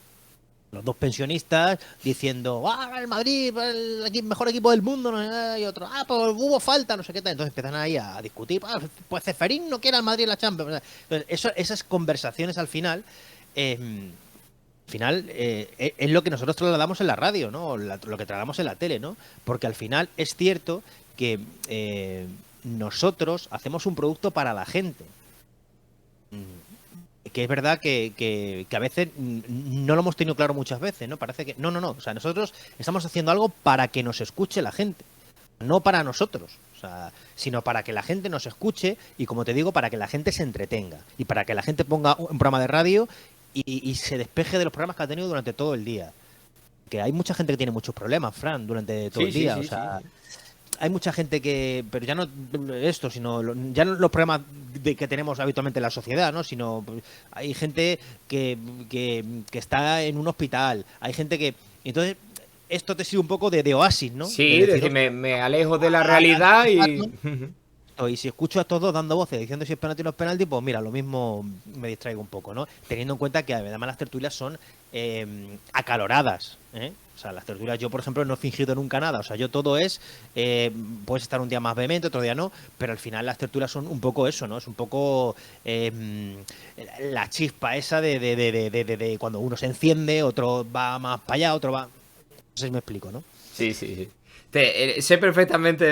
los dos pensionistas diciendo, el Madrid, el mejor equipo del mundo, no sé qué", y otro, pues hubo falta, no sé qué tal. Entonces empiezan ahí a discutir, pues Ceferín no quiere al Madrid en la Champions. Entonces, esas conversaciones al final, es lo que nosotros trasladamos en la radio, ¿no? Lo que trasladamos en la tele, ¿no? Porque al final es cierto que nosotros hacemos un producto para la gente. Que es verdad que a veces no lo hemos tenido claro muchas veces, ¿no? Parece que. No, no, no. O sea, nosotros estamos haciendo algo para que nos escuche la gente, no para nosotros. O o sea, sino para que la gente nos escuche y, como te digo, para que la gente se entretenga y para que la gente ponga un programa de radio y se despeje de los programas que ha tenido durante todo el día. Que hay mucha gente que tiene muchos problemas, Fran, durante todo Sí, el sí, día, o sí, sí, sea, sí. hay mucha gente que, pero ya no esto, sino ya no los problemas que tenemos habitualmente en la sociedad, ¿no? Sino hay gente que está en un hospital, hay gente que, entonces esto te sirve un poco de oasis, ¿no? De Sí, decir, decir, "Hostia, me alejo de la a realidad descansar, y... ¿no? Y si escucho a todos dos dando voces diciendo si es penalti o no es penalti, pues mira, lo mismo me distraigo un poco, ¿no? Teniendo en cuenta que además las tertulias son acaloradas, ¿eh? O sea, las tertulias, yo por ejemplo no he fingido nunca nada, o sea, yo todo es, puedes estar un día más vehemente, otro día no, pero al final las tertulias son un poco eso, ¿no? Es un poco la chispa esa de cuando uno se enciende, otro va más para allá, otro va... No sé si me explico, ¿no? Sí, sí, sí. Sé perfectamente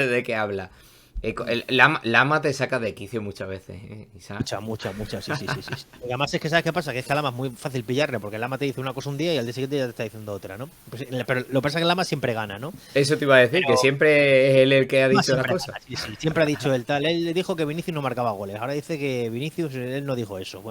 de qué habla. Lama te saca de quicio muchas veces, Isaac. Muchas, sí, sí, sí, sí. Y además es que, ¿sabes qué pasa? Que es que al Lama es muy fácil pillarle, porque el Lama te dice una cosa un día y al día siguiente ya te está diciendo otra, ¿no? Pues, pero lo que pasa es que el Lama siempre gana, ¿no? Eso te iba a decir, que Pero siempre es él el que ha Lama dicho las siempre cosas. gana, sí, sí. Siempre ha dicho el tal. Él dijo que Vinicius no marcaba goles. Ahora dice que Vinicius, él no dijo eso.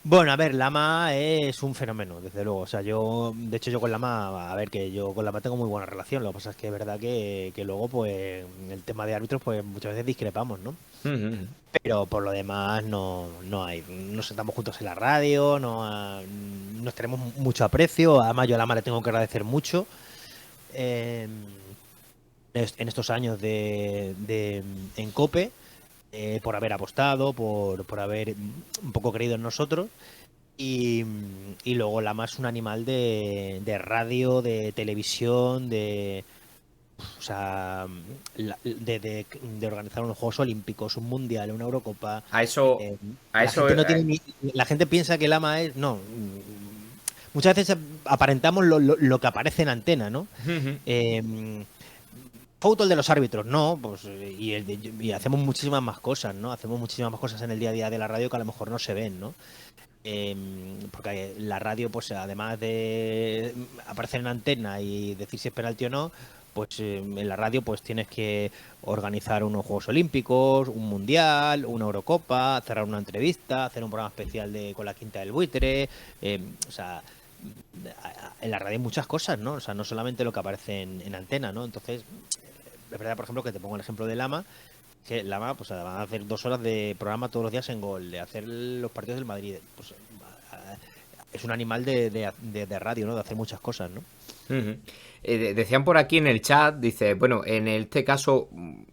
Bueno, a ver, Lama es un fenómeno, desde luego. O sea, de hecho, yo con Lama, a ver, que yo con Lama tengo muy buena relación. Lo que pasa es que es verdad que luego, pues, el tema de árbitros, pues muchas veces discrepamos, ¿no? Ujú. Pero por lo demás no hay. Nos sentamos juntos en la radio, nos tenemos mucho aprecio. Además, yo a Lama le tengo que agradecer mucho eh, en estos años en COPE, por haber apostado, por haber un poco creído en nosotros. Y luego Lama es un animal de radio, de televisión, o sea, de organizar unos Juegos Olímpicos, un Mundial, una Eurocopa. A eso, eh, a la eso, gente no tiene la gente piensa que el ama es, no. Muchas veces aparentamos lo que aparece en antena, ¿no? ujú. Fútbol de los árbitros, no, pues y hacemos muchísimas más cosas, ¿no? Hacemos muchísimas más cosas en el día a día de la radio que a lo mejor no se ven, ¿no? Porque la radio, pues además de aparecer en antena y decir si es penalti o no, pues en la radio pues tienes que organizar unos Juegos Olímpicos, un Mundial, una Eurocopa, cerrar una entrevista, hacer un programa especial con la Quinta del Buitre, o sea, en la radio hay muchas cosas, ¿no? O sea, no solamente lo que aparece en antena, ¿no? Entonces, es verdad, por ejemplo, que te pongo el ejemplo de Lama, que Lama pues van a hacer 2 horas de programa todos los días en Gol, de hacer los partidos del Madrid, pues es un animal de radio, ¿no? De hacer muchas cosas, ¿no? Ujú. Decían por aquí en el chat, dice, bueno, en este caso,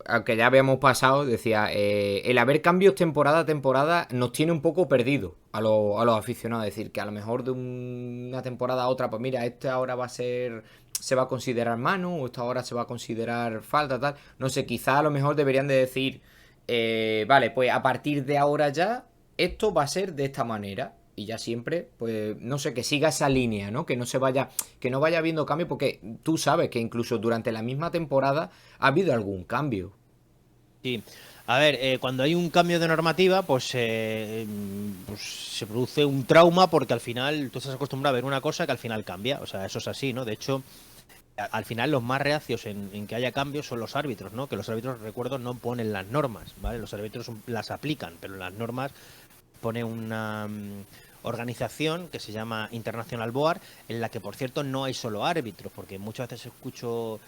aunque ya habíamos pasado, decía, el haber cambios temporada a temporada nos tiene un poco perdido a los aficionados. Es decir, que a lo mejor de una temporada a otra, pues mira, este ahora se va a considerar mano, o esta ahora se va a considerar falta, tal. No sé, quizá a lo mejor deberían de decir, vale, pues a partir de ahora ya, esto va a ser de esta manera. Y ya siempre, pues, no sé, que siga esa línea, ¿no? Que no vaya habiendo cambio, porque tú sabes que incluso durante la misma temporada ha habido algún cambio. Sí. A ver, cuando hay un cambio de normativa, pues se produce un trauma porque al final tú estás acostumbrado a ver una cosa que al final cambia. O sea, eso es así, ¿no? De hecho, al final los más reacios en que haya cambios son los árbitros, ¿no? Que los árbitros, recuerdo, no ponen las normas, ¿vale? Los árbitros las aplican, pero las normas pone una organización que se llama International Board, en la que, por cierto, no hay solo árbitros, porque muchas veces escucho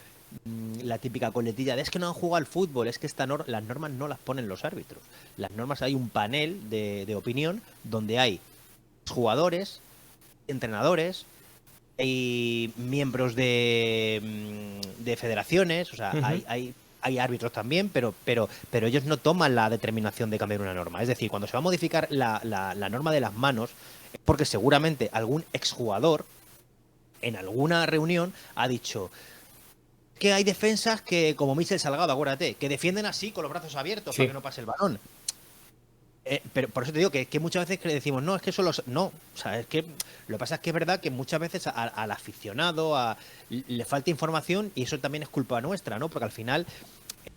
la típica coletilla de es que no han jugado al fútbol, es que las normas no las ponen los árbitros. Las normas, hay un panel de opinión donde hay jugadores, entrenadores, hay miembros de federaciones, o sea, Ujú. hay árbitros también, pero ellos no toman la determinación de cambiar una norma. Es decir, cuando se va a modificar la norma de las manos, es porque seguramente algún exjugador en alguna reunión ha dicho que hay defensas que, como Michel Salgado, acuérdate, que defienden así con los brazos abiertos para que Sí. no pase el balón. Pero por eso te digo que muchas veces decimos, no, es que eso no, o sea, es que lo que pasa es que es verdad que muchas veces al aficionado le falta información y eso también es culpa nuestra, ¿no? Porque al final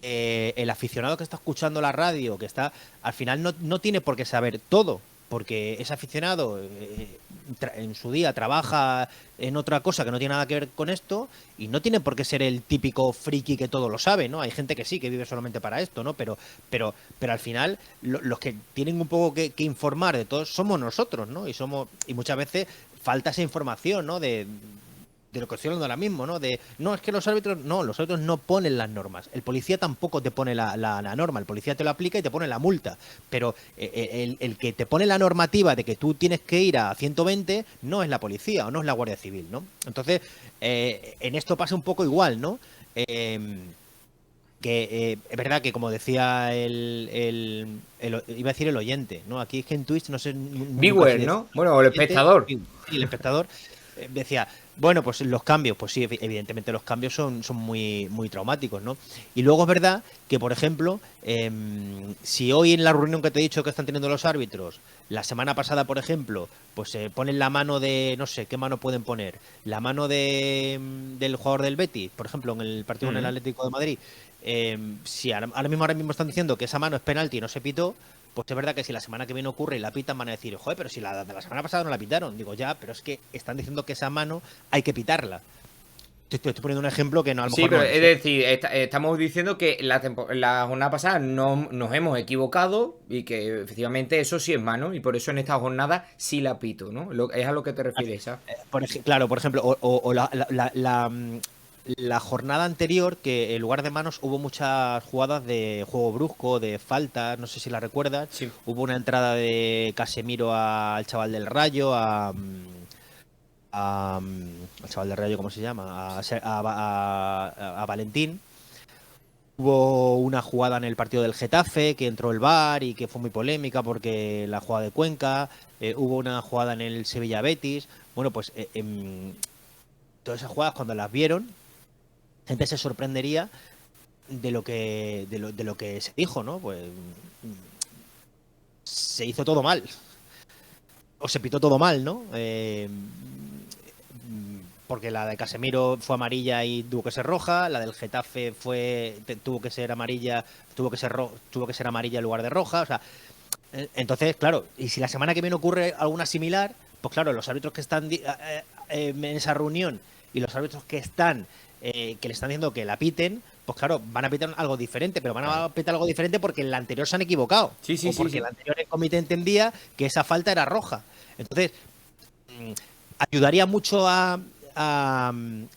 el aficionado que está escuchando la radio, que está, al final no tiene por qué saber todo. porque es aficionado, en su día trabaja en otra cosa que no tiene nada que ver con esto, y no tiene por qué ser el típico friki que todo lo sabe, ¿no? Hay gente que sí, que vive solamente para esto, ¿no? Pero al final los que tienen un poco que informar de todo somos nosotros, ¿no? Y muchas veces falta esa información, ¿no? De lo que estoy hablando ahora mismo, ¿no? No, es que los árbitros no ponen las normas. El policía tampoco te pone la norma. El policía te lo aplica y te pone la multa. Pero el que te pone la normativa de que tú tienes que ir a 120 no es la policía o no es la Guardia Civil, ¿no? Entonces, en esto pasa un poco igual, ¿no? Es verdad que, como decía iba a decir el oyente, ¿no? Aquí es que en Twitch no sé nunca si Viewer, ¿no? Bueno, o el espectador. sí, el espectador decía, bueno, pues los cambios, pues sí, evidentemente los cambios son muy, muy traumáticos, ¿no? Y luego es verdad que, por ejemplo, si hoy en la reunión que te he dicho que están teniendo los árbitros, la semana pasada, por ejemplo, pues se ponen la mano de, no sé, ¿qué mano pueden poner? La mano del jugador del Betis, por ejemplo, en el partido con el Atlético de Madrid. Si ahora mismo están diciendo que esa mano es penalti y no se pitó, pues es verdad que si la semana que viene ocurre y la pitan, van a decir, joder, pero si la de la semana pasada no la pitaron. Digo, ya, pero es que están diciendo que esa mano hay que pitarla. Estoy poniendo un ejemplo que no, a lo Sí, mejor pero no es decir, estamos diciendo que la jornada pasada no nos hemos equivocado y que efectivamente eso sí es mano y por eso en esta jornada sí la pito, ¿no? Es a lo que te refieres, ¿ah? Claro, por ejemplo, la jornada anterior, que en lugar de manos hubo muchas jugadas de juego brusco, de faltas, no sé si la recuerdas. Sí. Hubo una entrada de Casemiro al chaval del Rayo, al chaval del Rayo, ¿cómo se llama? A Valentín. Hubo una jugada en el partido del Getafe que entró el VAR y que fue muy polémica porque la jugada de Cuenca. Hubo una jugada en el Sevilla Betis. Bueno, pues todas esas jugadas, cuando las vieron, gente se sorprendería de lo que se dijo, ¿no? Pues se hizo todo mal. O se pitó todo mal, ¿no? Porque la de Casemiro fue amarilla y tuvo que ser roja, la del Getafe tuvo que ser amarilla, tuvo que ser amarilla en lugar de roja, o sea, entonces, claro, y si la semana que viene ocurre alguna similar, pues claro, los árbitros que están en esa reunión y los árbitros que le están diciendo que la piten, pues claro, van a pitar algo diferente, pero van a pitar algo diferente porque en la anterior se han equivocado. Sí, sí, O porque sí. el anterior el comité entendía que esa falta era roja. Entonces, ayudaría mucho a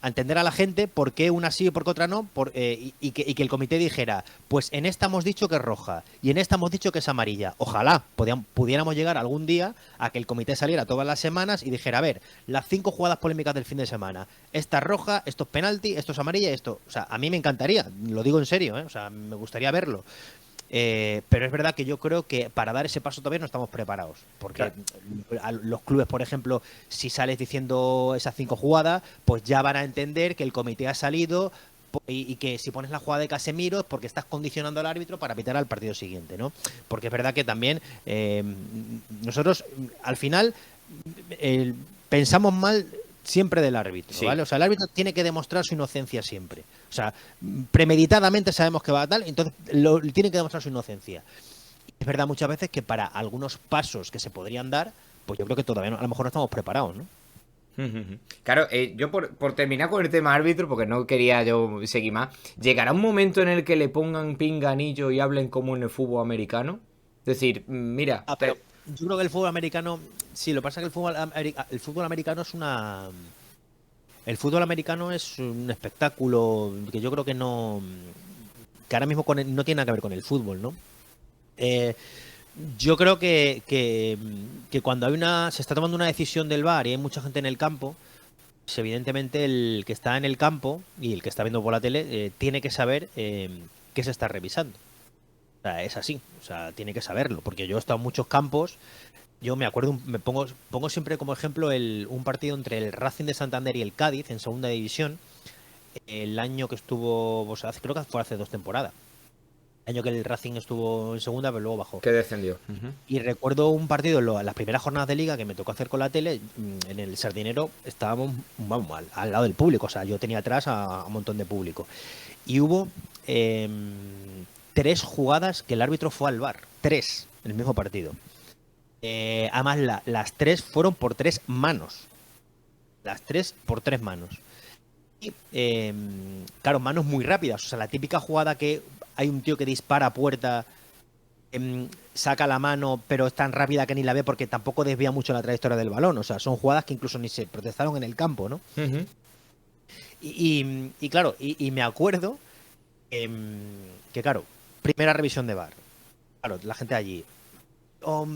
entender a la gente por qué una sí y por qué otra no, y que el comité dijera, pues en esta hemos dicho que es roja y en esta hemos dicho que es amarilla. Ojalá pudiéramos llegar algún día a que el comité saliera todas las semanas y dijera, a ver, las 5 jugadas polémicas del fin de semana, esta es roja, esto es penalti, esto es amarilla y esto. O sea, a mí me encantaría, lo digo en serio, o sea, me gustaría verlo. Pero es verdad que yo creo que para dar ese paso todavía no estamos preparados. Porque los clubes, por ejemplo, si sales diciendo esas 5 jugadas, pues ya van a entender que el comité ha salido y que si pones la jugada de Casemiro es porque estás condicionando al árbitro para pitar al partido siguiente, ¿no? Porque es verdad que también nosotros al final pensamos mal siempre del árbitro, Sí. ¿vale? O sea, el árbitro tiene que demostrar su inocencia siempre. O sea, premeditadamente sabemos que va a tal, entonces tiene que demostrar su inocencia. Y es verdad muchas veces que para algunos pasos que se podrían dar, pues yo creo que todavía a lo mejor no estamos preparados, ¿no? Claro, yo por terminar con el tema árbitro, porque no quería yo seguir más, ¿llegará un momento en el que le pongan pinganillo y hablen como en el fútbol americano? Es decir, mira, Pero yo creo que el fútbol americano, sí, lo que pasa es que el fútbol americano es una... El fútbol americano es un espectáculo que yo creo que que ahora mismo no tiene nada que ver con el fútbol, ¿no? Yo creo que cuando se está tomando una decisión del VAR y hay mucha gente en el campo, pues evidentemente el que está en el campo y el que está viendo por la tele tiene que saber qué se está revisando. O sea, es así, o sea, tiene que saberlo, porque yo he estado en muchos campos. Yo me acuerdo, pongo siempre como ejemplo un partido entre el Racing de Santander y el Cádiz en segunda división, el año que estuvo, pues creo que fue hace 2 temporadas. El año que el Racing estuvo en segunda, pero luego bajó. que descendió. Y recuerdo un partido en las primeras jornadas de liga que me tocó hacer con la tele. En el Sardinero estábamos, vamos, al lado del público. O sea, yo tenía atrás a un montón de público. Y hubo 3 jugadas que el árbitro fue al VAR. 3 en el mismo partido. Además, las tres fueron por 3 manos. Las tres por 3 manos. Y, claro, manos muy rápidas. O sea, la típica jugada que hay un tío que dispara a puerta, saca la mano, pero es tan rápida que ni la ve porque tampoco desvía mucho la trayectoria del balón. O sea, son jugadas que incluso ni se protestaron en el campo, ¿no? Ujú. Y claro, y me acuerdo que, claro, primera revisión de VAR. Claro, la gente allí. "Oh,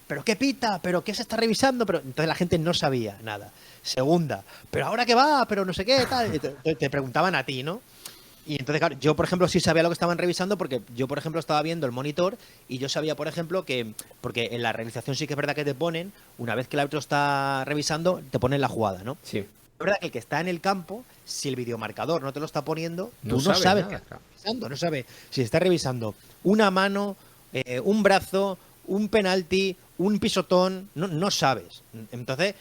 ¿pero qué pita? ¿Pero qué se está revisando?" Pero entonces la gente no sabía nada. Segunda, ¿pero ahora qué va? ¿Pero no sé qué? Tal. Y te preguntaban a ti, ¿no? Y entonces, claro, yo, por ejemplo, sí sabía lo que estaban revisando porque yo, por ejemplo, estaba viendo el monitor y yo sabía, por ejemplo, que, porque en la realización sí que es verdad que te ponen, una vez que el árbitro está revisando, te ponen la jugada, ¿no? Sí, Es verdad que el que está en el campo, si el videomarcador no te lo está poniendo, no tú no sabes sabes qué nada, está claro. revisando, no sabes si está revisando una mano, un brazo, un penalti, un pisotón, no sabes. Entonces,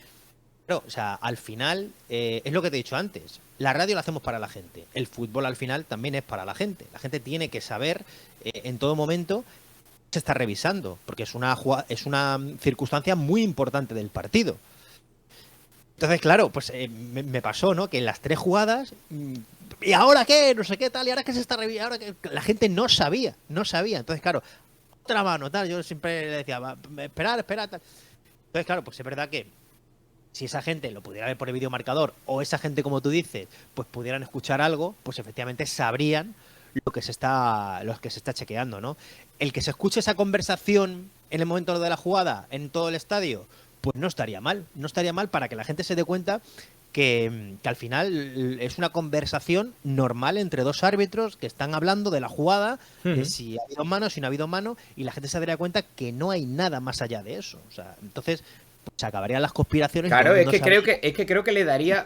claro, o sea, al final, es lo que te he dicho antes, la radio la hacemos para la gente, el fútbol al final también es para la gente tiene que saber en todo momento qué se está revisando, porque es una circunstancia muy importante del partido. Entonces, claro, pues me pasó, ¿no? Que en las tres jugadas, ¿y ahora qué? No sé qué tal, y ahora qué se está revisando, ahora que la gente no sabía. Entonces, claro, otra mano, tal. Yo siempre le decía, esperar, esperar, tal. Entonces, claro, pues es verdad que si esa gente lo pudiera ver por el videomarcador, o esa gente, como tú dices, pues pudieran escuchar algo, pues efectivamente sabrían lo que se está chequeando, ¿no? El que se escuche esa conversación en el momento de la jugada, en todo el estadio, pues no estaría mal para que la gente se dé cuenta que al final es una conversación normal entre dos árbitros que están hablando de la jugada, de Ujú. si ha habido mano, si no ha habido mano, y la gente se daría cuenta que no hay nada más allá de eso. O sea, entonces pues, se acabarían las conspiraciones y todo Claro, el mundo sabría. es que creo que le daría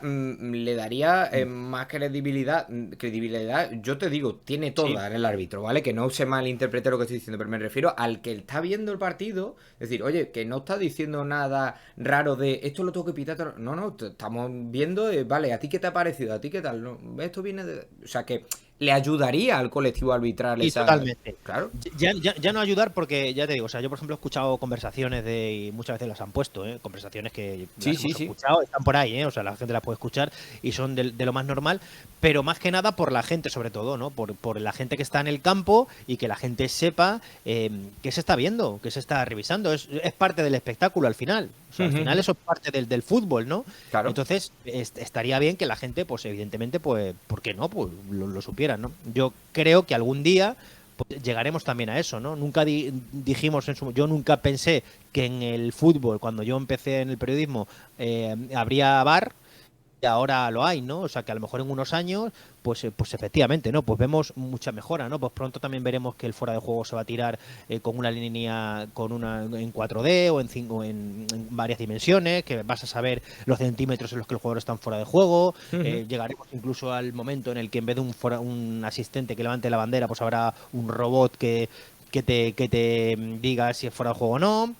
más credibilidad, credibilidad. Yo te digo, tiene Sí, toda en el árbitro, ¿vale? Que no se malinterprete lo que estoy diciendo, pero me refiero al que está viendo el partido, es decir, oye, que no está diciendo nada raro de esto lo tengo que pitar. No, no, estamos viendo, vale, ¿a ti qué te ha parecido? ¿A ti qué tal? No, esto viene de. O sea, que le ayudaría al colectivo arbitral sí, esa. totalmente. Claro. Ya no ayudar porque, ya te digo, o sea, yo por ejemplo he escuchado conversaciones y muchas veces las han puesto, conversaciones que Sí, las sí, hemos sí. escuchado, están por ahí, o sea, la gente las puede escuchar y son de lo más normal, pero más que nada por la gente sobre todo, ¿no? Por la gente que está en el campo y que la gente sepa qué se está viendo, qué se está revisando. Es parte del espectáculo al final. O sea, al final eso es parte del fútbol, ¿no? Claro. Entonces, estaría bien que la gente, pues evidentemente, pues, ¿por qué no? Pues lo supieran, ¿no? Yo creo que algún día pues, llegaremos también a eso, ¿no? Nunca dijimos, yo nunca pensé que en el fútbol, cuando yo empecé en el periodismo, habría VAR, y ahora lo hay, ¿no? O sea, que a lo mejor en unos años, pues efectivamente, ¿no? Pues vemos mucha mejora, ¿no? Pues pronto también veremos que el fuera de juego se va a tirar con una línea en 4D o en varias dimensiones, que vas a saber los centímetros en los que los jugadores están fuera de juego. Ujú. Llegaremos incluso al momento en el que en vez de un asistente que levante la bandera, pues habrá un robot que te diga si es fuera de juego o no.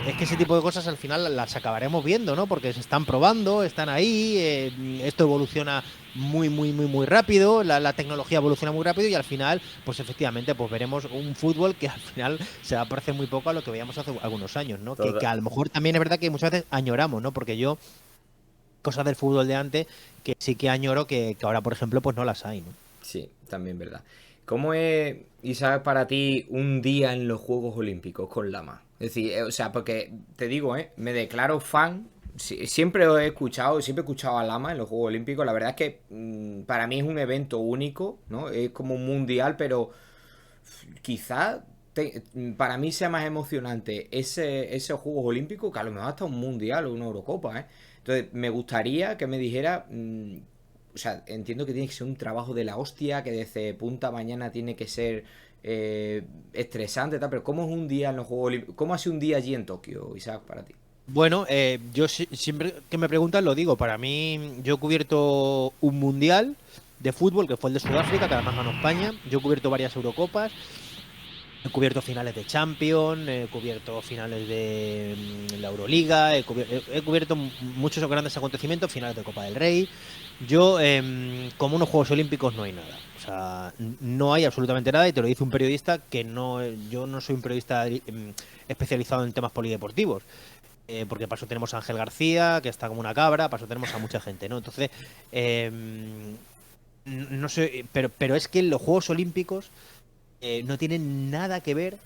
Es que ese tipo de cosas al final las acabaremos viendo, ¿no? Porque se están probando, están ahí, esto evoluciona muy, muy, muy, muy rápido, la tecnología evoluciona muy rápido y al final, pues efectivamente, pues veremos un fútbol que al final se va a parecer muy poco a lo que veíamos hace algunos años, ¿no? Que Toda- a lo mejor también es verdad que muchas veces añoramos, ¿no? Porque yo, cosas del fútbol de antes, que sí que añoro que ahora, por ejemplo, pues no las hay, ¿no? Sí, también verdad. ¿Cómo es, Isaac, para ti un día en los Juegos Olímpicos con Lama? Es decir, o sea, porque te digo, me declaro fan. Siempre lo he escuchado, siempre he escuchado a Lama en los Juegos Olímpicos. La verdad es que para mí es un evento único, ¿no? Es como un mundial, pero quizá para mí sea más emocionante esos Juegos Olímpicos que a lo mejor hasta un mundial o una Eurocopa, ¿eh? Entonces, me gustaría que me dijera. O sea, entiendo que tiene que ser un trabajo de la hostia, que desde punta mañana tiene que ser estresante, tal, pero ¿cómo es un día en los Juegos Olímpicos? ¿Cómo ha sido un día allí en Tokio, Isaac, para ti? Bueno, yo siempre que me preguntan lo digo. Para mí, yo he cubierto un mundial de fútbol que fue el de Sudáfrica, que además ganó España. Yo he cubierto varias Eurocopas, he cubierto finales de Champions, he cubierto finales de la Euroliga, he cubierto muchos grandes acontecimientos, finales de Copa del Rey. Yo, como unos Juegos Olímpicos, no hay nada. O sea, no hay absolutamente nada y te lo dice un periodista que no, yo no soy un periodista especializado en temas polideportivos. Porque para eso tenemos a Ángel García, que está como una cabra, para eso tenemos a mucha gente, ¿no? Entonces, no sé, pero es que los Juegos Olímpicos no tienen nada que ver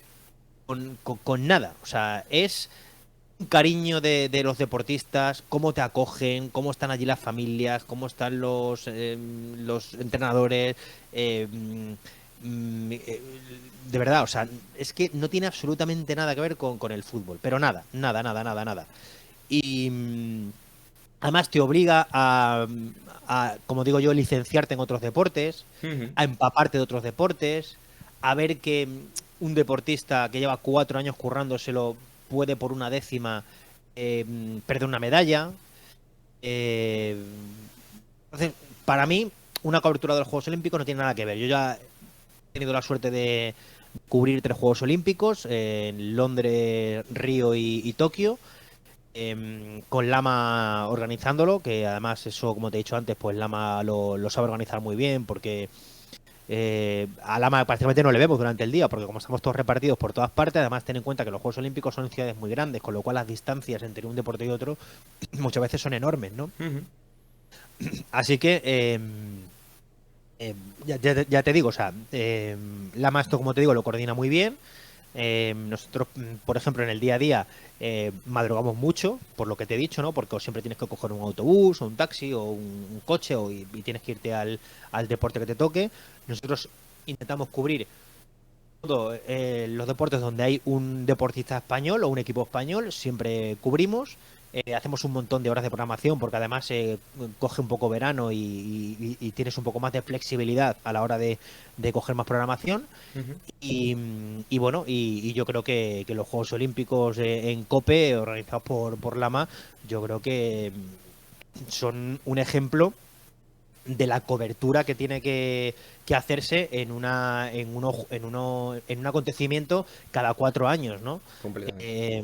con nada. O sea, es un cariño de los deportistas, cómo te acogen, cómo están allí las familias, cómo están los entrenadores. eh, de verdad, o sea, es que no tiene absolutamente nada que ver con el fútbol, pero nada, nada, nada, nada, nada. Y además te obliga como digo yo, licenciarte en otros deportes, Ujú. a empaparte de otros deportes, a ver que un deportista que lleva 4 años currándoselo puede por una décima perder una medalla. Eh, entonces, para mí, una cobertura de los Juegos Olímpicos no tiene nada que ver. Yo ya he tenido la suerte de cubrir 3 Juegos Olímpicos, en Londres, Río y Tokio, con Lama organizándolo, que además eso, como te he dicho antes, pues Lama lo sabe organizar muy bien, porque a Lama prácticamente no le vemos durante el día, porque como estamos todos repartidos por todas partes, además ten en cuenta que los Juegos Olímpicos son en ciudades muy grandes, con lo cual las distancias entre un deporte y otro muchas veces son enormes, ¿no? Ujú. Así que ya te digo, o sea, Lama esto, como te digo, lo coordina muy bien. Nosotros, por ejemplo, en el día a día madrugamos mucho, por lo que te he dicho, ¿no? Porque siempre tienes que coger un autobús o un taxi o un coche y tienes que irte al deporte que te toque. Nosotros intentamos cubrir todos los deportes donde hay un deportista español o un equipo español, siempre cubrimos. Hacemos un montón de horas de programación porque además coge un poco verano y tienes un poco más de flexibilidad a la hora de coger más programación. Ujú. Y bueno, y yo creo que los Juegos Olímpicos en COPE, organizados por Lama, yo creo que son un ejemplo de la cobertura que tiene que hacerse en un acontecimiento cada 4 años, ¿no? Completamente. Eh,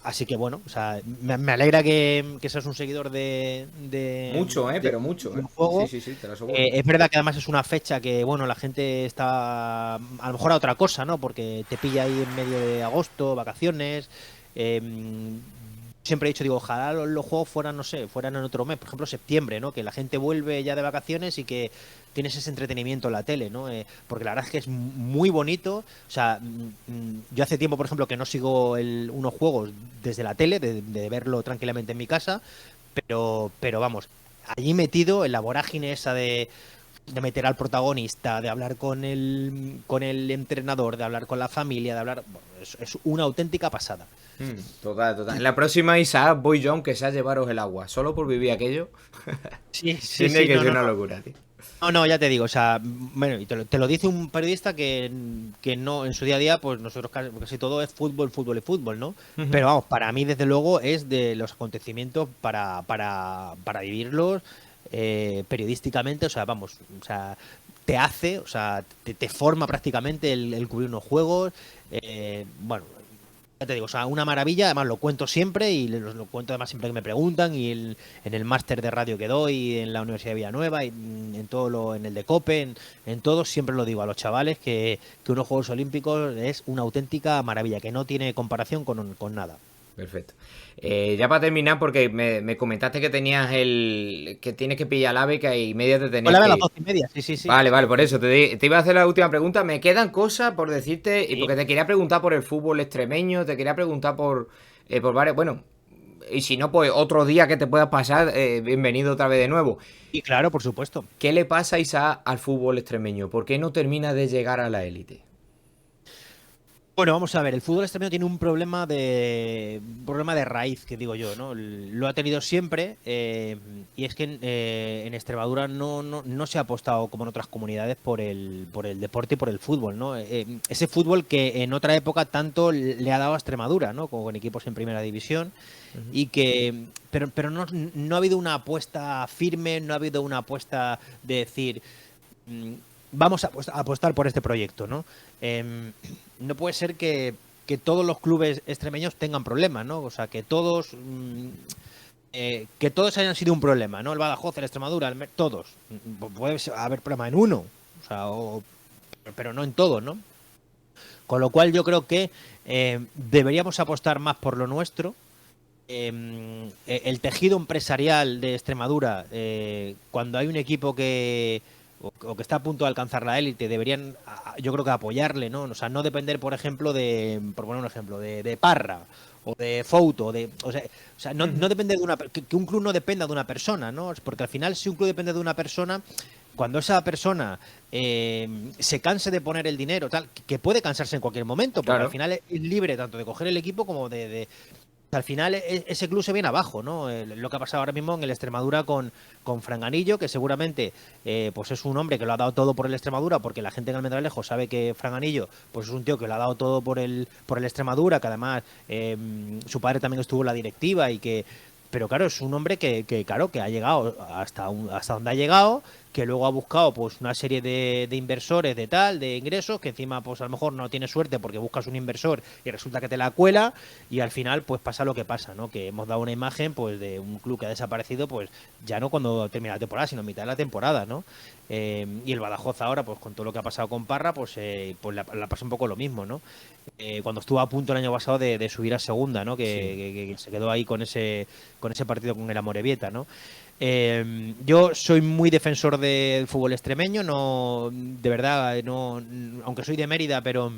Así que bueno, o sea, me alegra que seas un seguidor Mucho, de pero mucho, un Sí, juego. sí, sí, te lo aseguro. Es verdad que además es una fecha que, bueno, la gente está a lo mejor a otra cosa, ¿no? Porque te pilla ahí en medio de agosto, vacaciones. eh, Siempre he dicho, digo, ojalá los juegos fueran, no sé, fueran en otro mes, por ejemplo, septiembre, ¿no? Que la gente vuelve ya de vacaciones y que tienes ese entretenimiento en la tele, ¿no? Porque la verdad es que es muy bonito. O sea, yo hace tiempo, por ejemplo, que no sigo unos juegos desde la tele, de verlo tranquilamente en mi casa, pero vamos, allí metido en la vorágine esa de meter al protagonista, de hablar con el entrenador, de hablar con la familia, de hablar. Bueno, es una auténtica pasada. Total, total. En la próxima, Isaac, voy yo, aunque sea llevaros el agua. Solo por vivir aquello, Sí, sí, tiene sí, que no, ser no, una no. locura, tío. No, no, ya te digo, o sea, bueno, y te lo dice un periodista que no, en su día a día, pues nosotros casi todo es fútbol, fútbol y fútbol, ¿no? Ujú. Pero vamos, para mí, desde luego, es de los acontecimientos para vivirlos periodísticamente, o sea, vamos, o sea, te hace, o sea, te forma prácticamente el cubrir unos juegos, bueno, ya te digo, o sea, una maravilla, además lo cuento siempre y lo cuento además siempre que me preguntan y en el máster de radio que doy en la Universidad de Villanueva y en todo en el de COPE, en todo siempre lo digo a los chavales que unos Juegos Olímpicos es una auténtica maravilla, que no tiene comparación con nada. Perfecto. Ya para terminar, porque me comentaste que tenías que tienes que pillar el AVE, que hay media te tenías Hola, a que las ir. 12:30, sí, sí, sí. Vale, vale, por eso te iba a hacer la última pregunta. Me quedan cosas por decirte, y Sí. porque te quería preguntar por el fútbol extremeño, te quería preguntar por varios. Bueno, y si no, pues otro día que te puedas pasar, bienvenido otra vez de nuevo. Y claro, por supuesto. ¿Qué le pasa, Isa, al fútbol extremeño? ¿Por qué no termina de llegar a la élite? Bueno, vamos a ver, el fútbol extremo tiene un problema de raíz, que digo yo, ¿no? Lo ha tenido siempre, y es que en Extremadura no se ha apostado como en otras comunidades por el deporte y por el fútbol, ¿no? Ese fútbol que en otra época tanto le ha dado a Extremadura, ¿no? Como con equipos en primera división Ujú. y que pero no ha habido una apuesta firme, no ha habido una apuesta de decir mm, vamos a apostar por este proyecto, ¿no? No puede ser que todos los clubes extremeños tengan problemas, ¿no? O sea, que todos hayan sido un problema, ¿no? El Badajoz, el Extremadura, todos. Puede haber problema en uno, o sea, pero no en todos, ¿no? Con lo cual yo creo que deberíamos apostar más por lo nuestro. El tejido empresarial de Extremadura, cuando hay un equipo o que está a punto de alcanzar la élite, deberían, yo creo que apoyarle, ¿no? O sea, no depender, por ejemplo, por poner un ejemplo, de Parra o de Fouto, o sea no depende de que un club no dependa de una persona, ¿no? Porque al final, si un club depende de una persona, cuando esa persona se canse de poner el dinero, tal, que puede cansarse en cualquier momento, porque Claro. al final es libre tanto de coger el equipo como al final ese club se viene abajo, ¿no? Lo que ha pasado ahora mismo en el Extremadura con Franganillo, que seguramente pues es un hombre que lo ha dado todo por el Extremadura, porque la gente en Almendralejo sabe que Franganillo pues es un tío que lo ha dado todo por el Extremadura, que además su padre también estuvo en la directiva y que... Pero claro, es un hombre claro, que ha llegado hasta donde ha llegado, que luego ha buscado pues una serie de inversores de ingresos, que encima pues a lo mejor no tienes suerte porque buscas un inversor y resulta que te la cuela, y al final pues pasa lo que pasa, ¿no? Que hemos dado una imagen pues de un club que ha desaparecido, pues ya no cuando termina la temporada, sino a mitad de la temporada, ¿no? Y el Badajoz ahora, pues con todo lo que ha pasado con Parra, pues la pasa un poco lo mismo, ¿no? Cuando estuvo a punto el año pasado de subir a segunda, ¿no? Sí. Que se quedó ahí con ese partido con el Amorebieta, ¿no? Yo soy muy defensor del fútbol extremeño, no, de verdad, no, aunque soy de Mérida, pero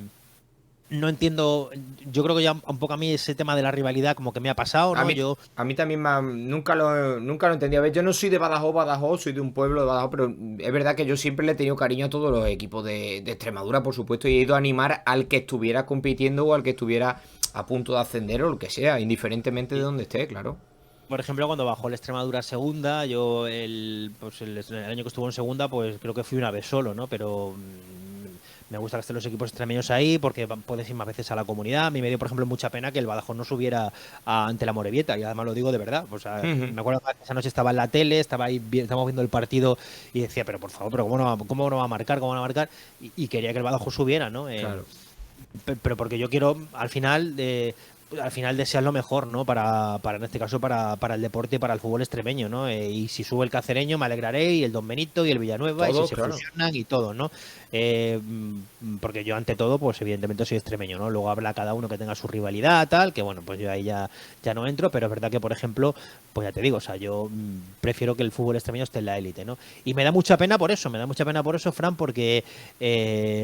no entiendo, yo creo que ya un poco a mí ese tema de la rivalidad como que me ha pasado, A ¿no? mí, a mí también nunca lo entendí. A ver, yo no soy de Badajoz, soy de un pueblo de Badajoz, pero es verdad que yo siempre le he tenido cariño a todos los equipos de Extremadura, por supuesto, y he ido a animar al que estuviera compitiendo o al que estuviera a punto de ascender o lo que sea, indiferentemente de donde esté, claro. Por ejemplo, cuando bajó el Extremadura a segunda, yo el año que estuvo en segunda, pues creo que fui una vez solo, ¿no? Pero me gusta que estén los equipos extremeños ahí porque puedes ir más veces a la comunidad. A mí me dio, por ejemplo, mucha pena que el Badajoz no subiera ante la Morevieta, y además lo digo de verdad. O sea, Ujú. me acuerdo que esa noche estaba en la tele, estaba ahí, estábamos viendo el partido y decía, pero por favor, pero cómo no va a marcar? ¿Cómo no va a marcar? Y quería que el Badajoz subiera, ¿no? Claro. Pero porque yo quiero al final desear lo mejor, ¿no? En este caso para el deporte y para el fútbol extremeño, ¿no? Y si sube el Cacereño me alegraré, y el Don Benito y el Villanueva, y si Todo, se claro. fusionan y todo, ¿no? Porque yo ante todo, pues evidentemente soy extremeño, ¿no? Luego habla cada uno que tenga su rivalidad, tal, que bueno, pues yo ahí ya no entro, pero es verdad que, por ejemplo, pues ya te digo, o sea, yo prefiero que el fútbol extremeño esté en la élite, ¿no? Y me da mucha pena por eso, Fran, porque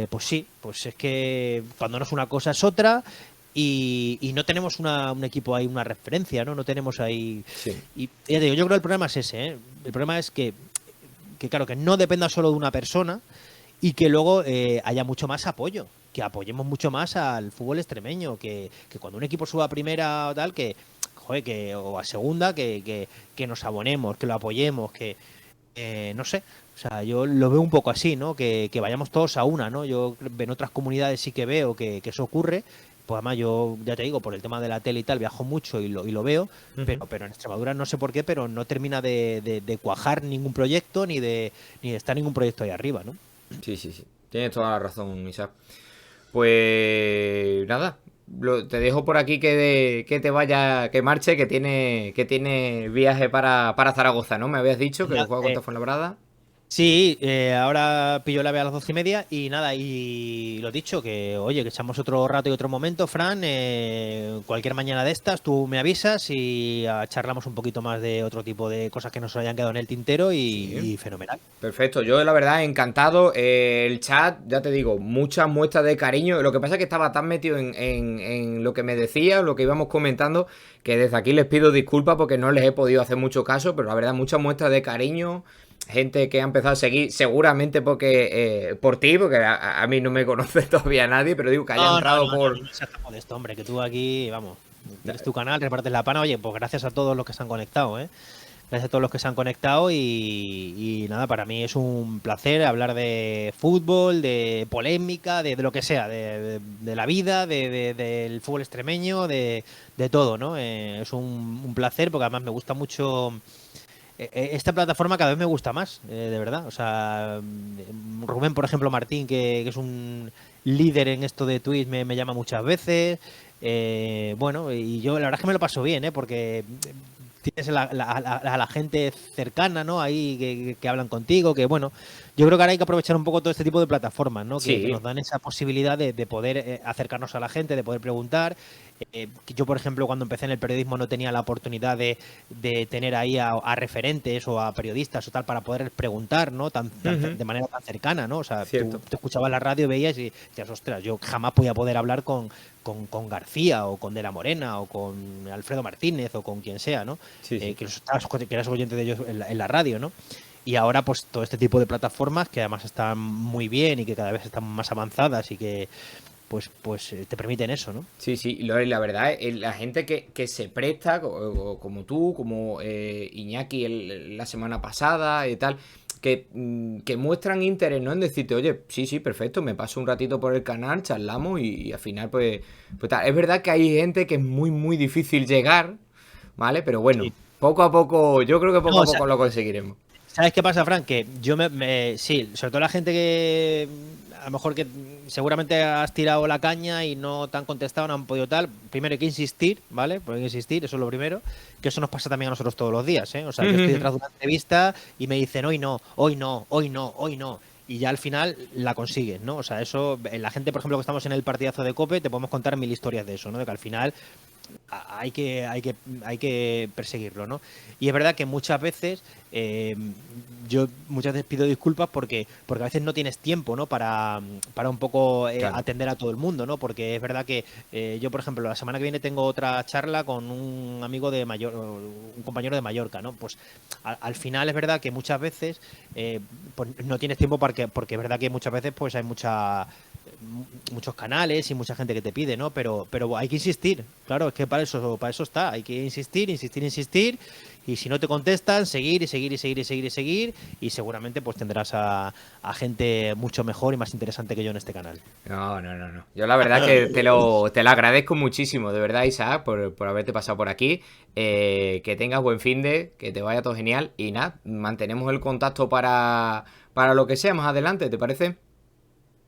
pues sí, pues es que cuando no es una cosa es otra, y no tenemos un equipo ahí, una referencia, ¿no? No tenemos ahí... Sí. Y ya te digo, yo creo que el problema es ese, ¿eh? El problema es que claro, que no dependa solo de una persona, y que luego haya mucho más apoyo, que apoyemos mucho más al fútbol extremeño, que cuando un equipo suba a primera o tal, joder, o a segunda, que nos abonemos, que lo apoyemos, no sé, o sea, yo lo veo un poco así, ¿no? Que vayamos todos a una, ¿no? Yo en otras comunidades sí que veo que eso ocurre. Pues además yo, ya te digo, por el tema de la tele y tal, viajo mucho y lo veo, Ujú. pero en Extremadura no sé por qué, pero no termina de cuajar ningún proyecto, ni de estar ningún proyecto ahí arriba, ¿no? Sí, sí, sí. Tienes toda la razón, Isaac. Pues nada, te dejo por aquí que te vaya, que marche, que tiene viaje para Zaragoza, ¿no? Me habías dicho que Venga, juega contra Fuenlabrada. sí, ahora pillo la ave a las 12:30 y nada, y lo dicho, que oye, que echamos otro rato y otro momento, Fran, cualquier mañana de estas tú me avisas y charlamos un poquito más de otro tipo de cosas que nos hayan quedado en el tintero, Sí. y fenomenal. Perfecto, yo la verdad encantado. El chat, ya te digo, muchas muestras de cariño. Lo que pasa es que estaba tan metido en lo que me decía, lo que íbamos comentando, que desde aquí les pido disculpas porque no les he podido hacer mucho caso, pero la verdad muchas muestras de cariño. Gente que ha empezado a seguir, seguramente por ti, porque a mí no me conoce todavía nadie, pero digo que haya No, no, entrado no, no, por... no seas tan modesto, hombre, que tú aquí, vamos, tienes tu canal, repartes la pana. Oye, pues gracias a todos los que se han conectado, ¿eh? Gracias a todos los que se han conectado, y nada, para mí es un placer hablar de fútbol, de polémica, de lo que sea, de la vida, del fútbol extremeño, de todo, ¿no? Es un placer, porque además me gusta mucho esta plataforma, cada vez me gusta más, de verdad. O sea, Rubén, por ejemplo, Martín, que es un líder en esto de Twitch, me llama muchas veces. Bueno, y yo la verdad es que me lo paso bien, porque tienes a la gente cercana, ¿no? Ahí que hablan contigo, que bueno, yo creo que ahora hay que aprovechar un poco todo este tipo de plataformas, ¿no? Que Sí. nos dan esa posibilidad de poder acercarnos a la gente, de poder preguntar. Que yo, por ejemplo, cuando empecé en el periodismo no tenía la oportunidad de tener ahí a referentes o a periodistas o tal para poder preguntar, ¿no? Ujú. De manera tan cercana, ¿no? O sea, tú Cierto. te escuchabas la radio, veías y decías, ostras, yo jamás podía poder hablar con García o con De la Morena o con Alfredo Martínez o con quien sea, ¿no? Sí, sí. Que eras oyente de ellos en la radio, ¿no? Y ahora, pues todo este tipo de plataformas que además están muy bien y que cada vez están más avanzadas y que pues te permiten eso, ¿no? Sí, sí, y la verdad es la gente que se presta, como tú, como Iñaki la semana pasada y tal, que muestran interés, ¿no? En decirte, oye, sí, sí, perfecto, me paso un ratito por el canal, charlamos y al final, pues tal. Es verdad que hay gente que es muy, muy difícil llegar, ¿vale? Pero bueno, Sí. poco a poco, yo creo que No, poco a o sea, poco lo conseguiremos. ¿sabes qué pasa, Frank? Que yo sí, sobre todo la gente que a lo mejor que seguramente has tirado la caña y no te han contestado, no han podido tal. Primero hay que insistir, ¿vale? Pues hay que insistir, eso es lo primero. Que eso nos pasa también a nosotros todos los días, ¿eh? O sea, yo estoy detrás de una entrevista y me dicen hoy no, hoy no, hoy no, hoy no. Y ya al final la consigues, ¿no? O sea, eso, la gente, por ejemplo, que estamos en el partidazo de COPE, te podemos contar mil historias de eso, ¿no? De que al final hay que perseguirlo, ¿no? Y es verdad que muchas veces yo muchas veces pido disculpas porque a veces no tienes tiempo, ¿no? Para un poco Claro. atender a todo el mundo, ¿no? Porque es verdad que yo, por ejemplo, la semana que viene tengo otra charla con un amigo de un compañero de Mallorca, ¿no? Pues al final es verdad que muchas veces pues no tienes tiempo porque es verdad que muchas veces pues hay muchos canales y mucha gente que te pide, ¿no? Pero hay que insistir, claro, es que para eso está, hay que insistir, insistir, insistir, y si no te contestan, seguir y seguir y seguir y seguir y seguir, y seguramente pues tendrás a gente mucho mejor y más interesante que yo en este canal. No, no, no, no. Yo la verdad que te lo agradezco muchísimo, de verdad, Isaac, por haberte pasado por aquí. Que tengas buen fin de, que te vaya todo genial. Y nada, mantenemos el contacto para lo que sea más adelante, ¿te parece?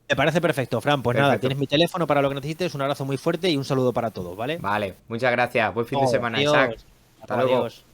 Me parece perfecto, Fran. Pues nada, Perfecto. tienes mi teléfono para lo que necesites, un abrazo muy fuerte y un saludo para todos, ¿vale? Vale, muchas gracias. Buen fin de Oh, semana, Isaac. adiós. Hasta Adiós. luego.